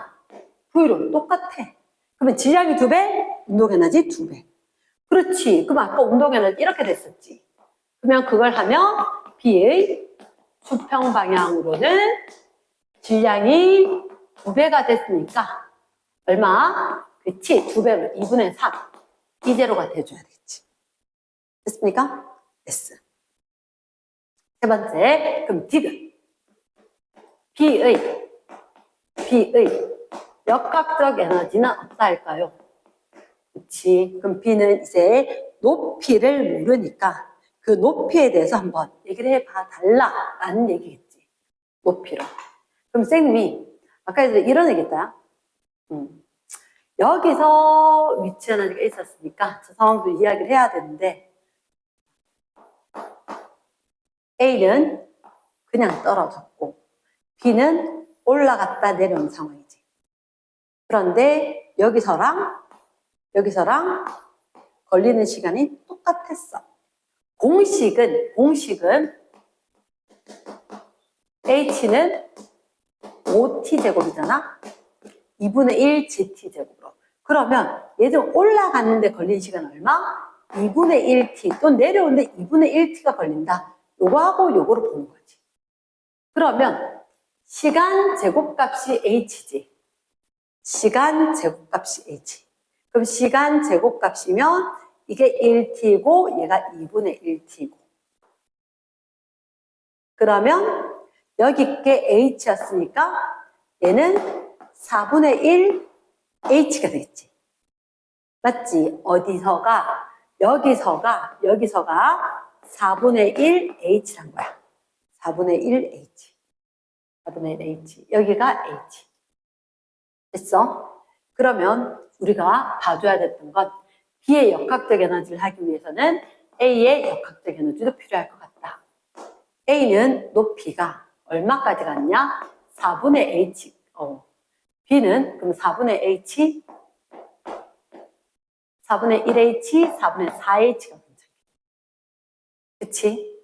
V로 똑같아. 그러면 질량이 2배, 운동에너지 2배. 그렇지. 그럼 아까 운동에너지 이렇게 됐었지. 그러면 그걸 하면 B의 수평 방향으로는 질량이 2배가 됐으니까 얼마? 그치? 2배로 2분의 3 이제로가 돼줘야 되겠지. 됐습니까? 됐어. 세 번째, 그럼 D는 B의 역학적 에너지는 없다 할까요? 그치? 그럼 B는 이제 높이를 모르니까 그 높이에 대해서 한번 얘기를 해봐 달라라는 얘기겠지. 높이로. 그럼 쌤이 아까 이런 얘기했다. 여기서 위치 에너지가 있었으니까 저 상황도 이야기를 해야 되는데 A는 그냥 떨어졌고 B는 올라갔다 내려온 상황이지. 그런데 여기서랑 걸리는 시간이 똑같았어. 공식은 H는 5T제곱이잖아. 2분의 1 GT제곱으로. 그러면 얘들 올라갔는데 걸린 시간 얼마? 2분의 1T. 또 내려오는데 2분의 1T가 걸린다. 요거하고 요거를 보는 거지. 그러면 시간 제곱값이 H지. 시간 제곱값이 H. 그럼 시간 제곱값이면 이게 1T고 얘가 2분의 1T고. 그러면 여기 게 H였으니까 얘는 4분의 1 H가 되겠지. 맞지? 어디서가? 여기서가 4분의 1 H란 거야. 4분의 1 H. 4분의 1 H. 여기가 H. 됐어? 그러면 우리가 봐줘야 됐던 건 B의 역학적 에너지를 하기 위해서는 A의 역학적 에너지도 필요할 것 같다. A는 높이가 얼마까지 갔냐? 4분의 H. B는 그럼 4분의 H, 4분의 1H, 4분의 4H가 문제야. 그치?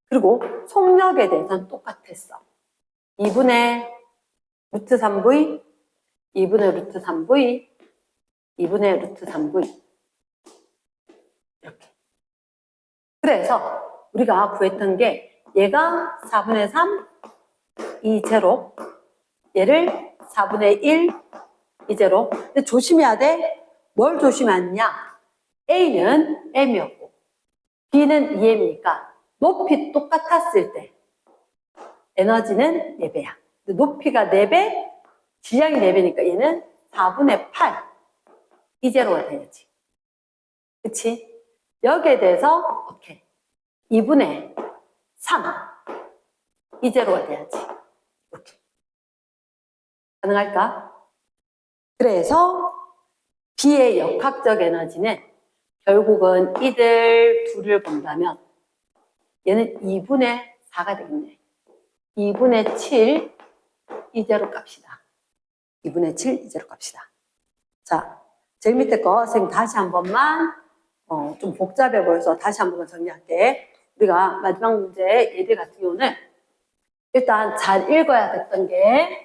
그리고 속력에 대해서는 똑같았어. 2분의 루트 3V, 2분의 루트 3V, 2분의 루트 3V. 이렇게. 그래서 우리가 구했던 게 얘가 4분의 3, 이 제로, 얘를 4분의 1, 이 제로. 근데 조심해야 돼. 뭘 조심하느냐? A는 M이었고 B는 EM이니까 높이 똑같았을 때 에너지는 4배야. 높이가 4배, 질량이 4배니까 얘는 4분의 8, 이 제로가 돼야지. 그치? 여기에 대해서 오케이. 2분의 3, 이 제로가 돼야지. 이렇게. 가능할까? 그래서 B의 역학적 에너지는 결국은 이들 둘을 본다면 얘는 2분의 4가 되겠네. 2분의 7 이제로 값이다. 2분의 7 이제로 값이다. 자, 제일 밑에 거 선생님 다시 한 번만 좀 복잡해 보여서 다시 한 번만 정리할게. 우리가 마지막 문제 얘들 같은 경우는 일단 잘 읽어야 됐던 게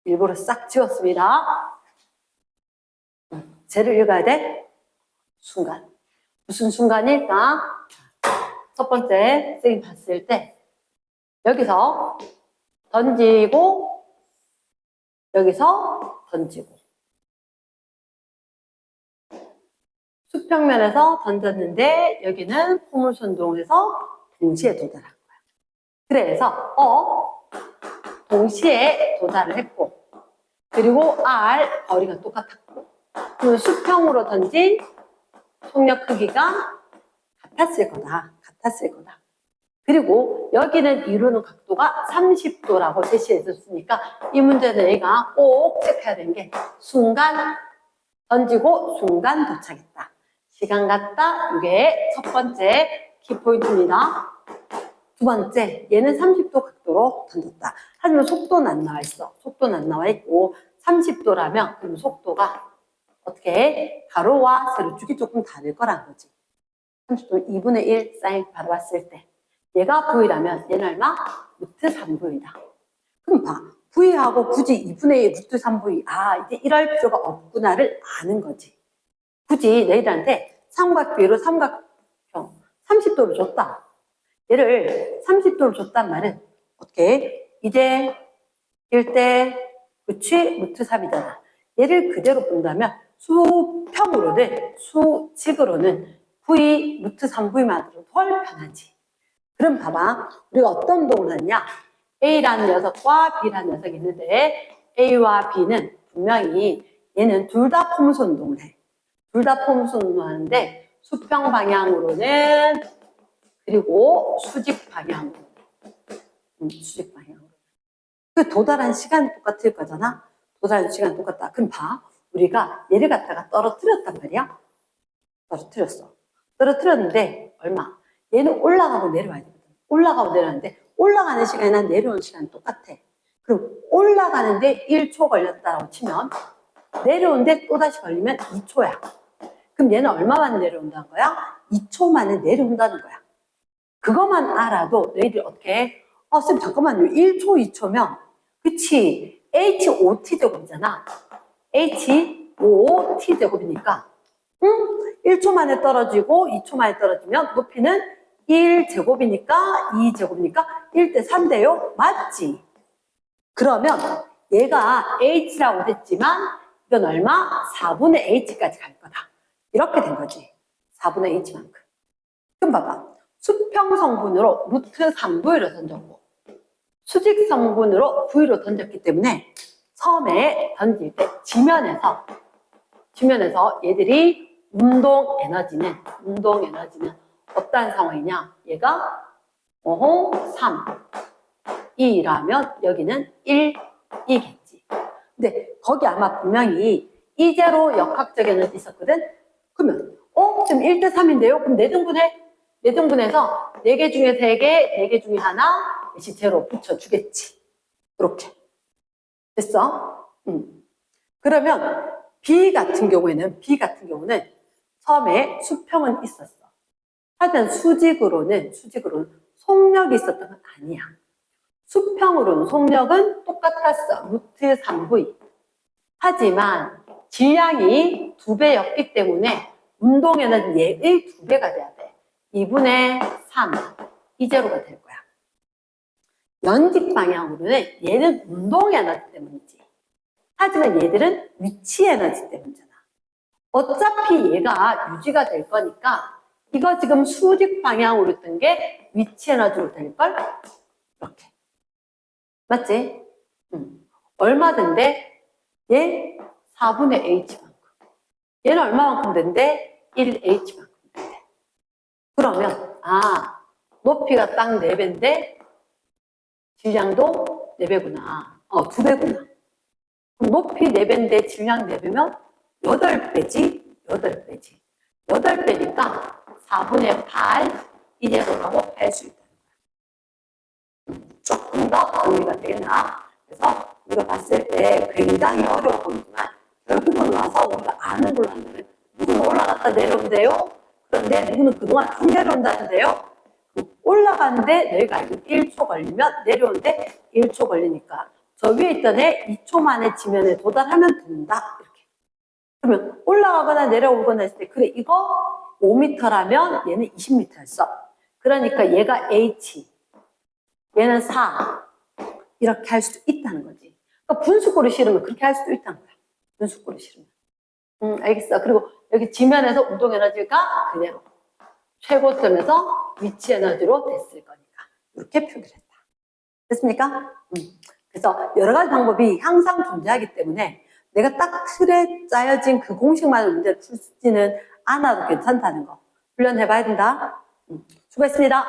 일부러 싹 지웠습니다. 쟤를 읽어야 돼? 순간. 무슨 순간일까? 첫 번째, 선생님 봤을 때, 여기서 던지고, 여기서 던지고. 수평면에서 던졌는데, 여기는 포물선동에서 동시에 도달한 거야. 그래서, 동시에 도달을 했고, 그리고 R, 거리가 똑같았고, 그 수평으로 던진 속력 크기가 같았을 거다. 그리고 여기는 이루는 각도가 30도라고 제시해줬으니까 이 문제는 얘가 꼭 체크해야 되는 게 순간 던지고 순간 도착했다. 시간 같다. 이게 첫 번째 키포인트입니다. 두 번째, 얘는 30도 각도로 던졌다. 하지만 속도는 안 나와 있어. 속도는 안 나와 있고 30도라면 그럼 속도가 어떻게 가로와 세로축이 조금 다를 거란 거지. 30도 2분의 1 사인 바로 봤을 때 얘가 V라면 얘는 얼마? 루트 3V다. 그럼 봐. V하고 굳이 2분의 1 루트 3V 이제 이럴 필요가 없구나를 아는 거지. 굳이 너희들한테 삼각비로 삼각형 30도를 줬다. 얘를 30도를 줬단 말은 어떻게? 이제 1대 그치? 루트 3이잖아. 얘를 그대로 본다면 수평으로는 수직으로는 V 루트 3V만으로 훨 편하지. 그럼 봐봐. 우리가 어떤 운동을 하냐? A라는 녀석과 B라는 녀석이 있는데 A와 B는 분명히 얘는 둘 다 포물선 운동을 해. 둘 다 포물선 운동을 하는데 수평 방향으로는 그리고 수직 방향으로. 수직 방향으로. 그 도달한 시간 똑같을 거잖아? 도달한 시간 똑같다. 그럼 봐. 우리가 얘를 갖다가 떨어뜨렸단 말이야? 떨어뜨렸는데 얼마? 얘는 올라가고 내려와야 되거든. 올라가고 내려가는데 올라가는 시간이나 내려오는 시간이 똑같아. 그럼 올라가는데 1초 걸렸다고 치면 내려오는데 또다시 걸리면 2초야. 그럼 얘는 얼마 만에 내려온다는 거야? 2초 만에 내려온다는 거야. 그것만 알아도 너희들 어떻게 쌤 잠깐만요. 1초, 2초면 그치? H5T제곱이잖아. H5T제곱이니까 1초 만에 떨어지고 2초 만에 떨어지면 높이는 1제곱이니까 2제곱이니까 1대 3대요? 맞지? 그러면 얘가 H라고 됐지만 이건 얼마? 4분의 H까지 갈 거다. 이렇게 된 거지. 4분의 H만큼. 그럼 봐봐. 수평 성분으로 루트 3V로 던졌고 수직 성분으로 V로 던졌기 때문에 처음에 던질 때 지면에서 얘들이 운동 에너지는 어떠한 상황이냐? 얘가 3, 2라면 여기는 1이겠지. 근데 거기 아마 분명히 이제로 역학적 에너지 있었거든? 그러면 지금 1대 3인데요? 그럼 4등분해? 4등분해서 4개 중에 3개, 4개 중에 하나 시체로 붙여주겠지. 이렇게. 됐어? 그러면 B 같은 경우는 처음에 수평은 있었어. 하여튼 수직으로는 속력이 있었던 건 아니야. 수평으로는 속력은 똑같았어. 루트 3V. 하지만 질량이 2배였기 때문에 운동에는 얘의 2배가 돼야 돼. 2분의 3, 이제로가 될 거야. 연직 방향으로는 얘는 운동 에너지 때문이지. 하지만 얘들은 위치 에너지 때문이잖아. 어차피 얘가 유지가 될 거니까 이거 지금 수직 방향으로 뜬 게 위치 에너지로 될걸? 이렇게. 맞지? 얼마든데? 얘 4분의 h만큼. 얘는 얼마만큼 된대? 1h만큼 된대. 그러면 높이가 딱 4배인데 질량도 4배구나. 2배구나. 그럼 높이 4배인데 질량 4배면 8배지? 8배니까 4분의 8 이제로라고 할 수 있다는 거야. 조금 더 정리가 되겠나? 그래서 우리가 봤을 때 굉장히 어려워 보이지만 결국은 와서 우리가 아는 걸로 한다면 누구는 올라갔다 내려온대요. 그런데 누구는 그동안 쭉 내려온다는데요. 올라가는데 너희가 알고 1초 걸리면 내려오는데 1초 걸리니까 저 위에 있던 애 2초 만에 지면에 도달하면 된다. 이렇게. 그러면 올라가거나 내려오거나 했을 때 그래 이거 5m라면 얘는 20m였어. 그러니까 얘가 h, 얘는 4 이렇게 할 수도 있다는 거지. 그러니까 분수꼴을 실으면 그렇게 할 수도 있다는 거야. 분수꼴을 실으면. 알겠어. 그리고 여기 지면에서 운동 에너지가 그대로 최고점에서 위치 에너지로 됐을 거니까 이렇게 표기를 했다. 됐습니까? 그래서 여러 가지 방법이 항상 존재하기 때문에 내가 딱 틀에 짜여진 그 공식만을 문제를 풀지는 않아도 괜찮다는 거 훈련해봐야 된다. 수고했습니다.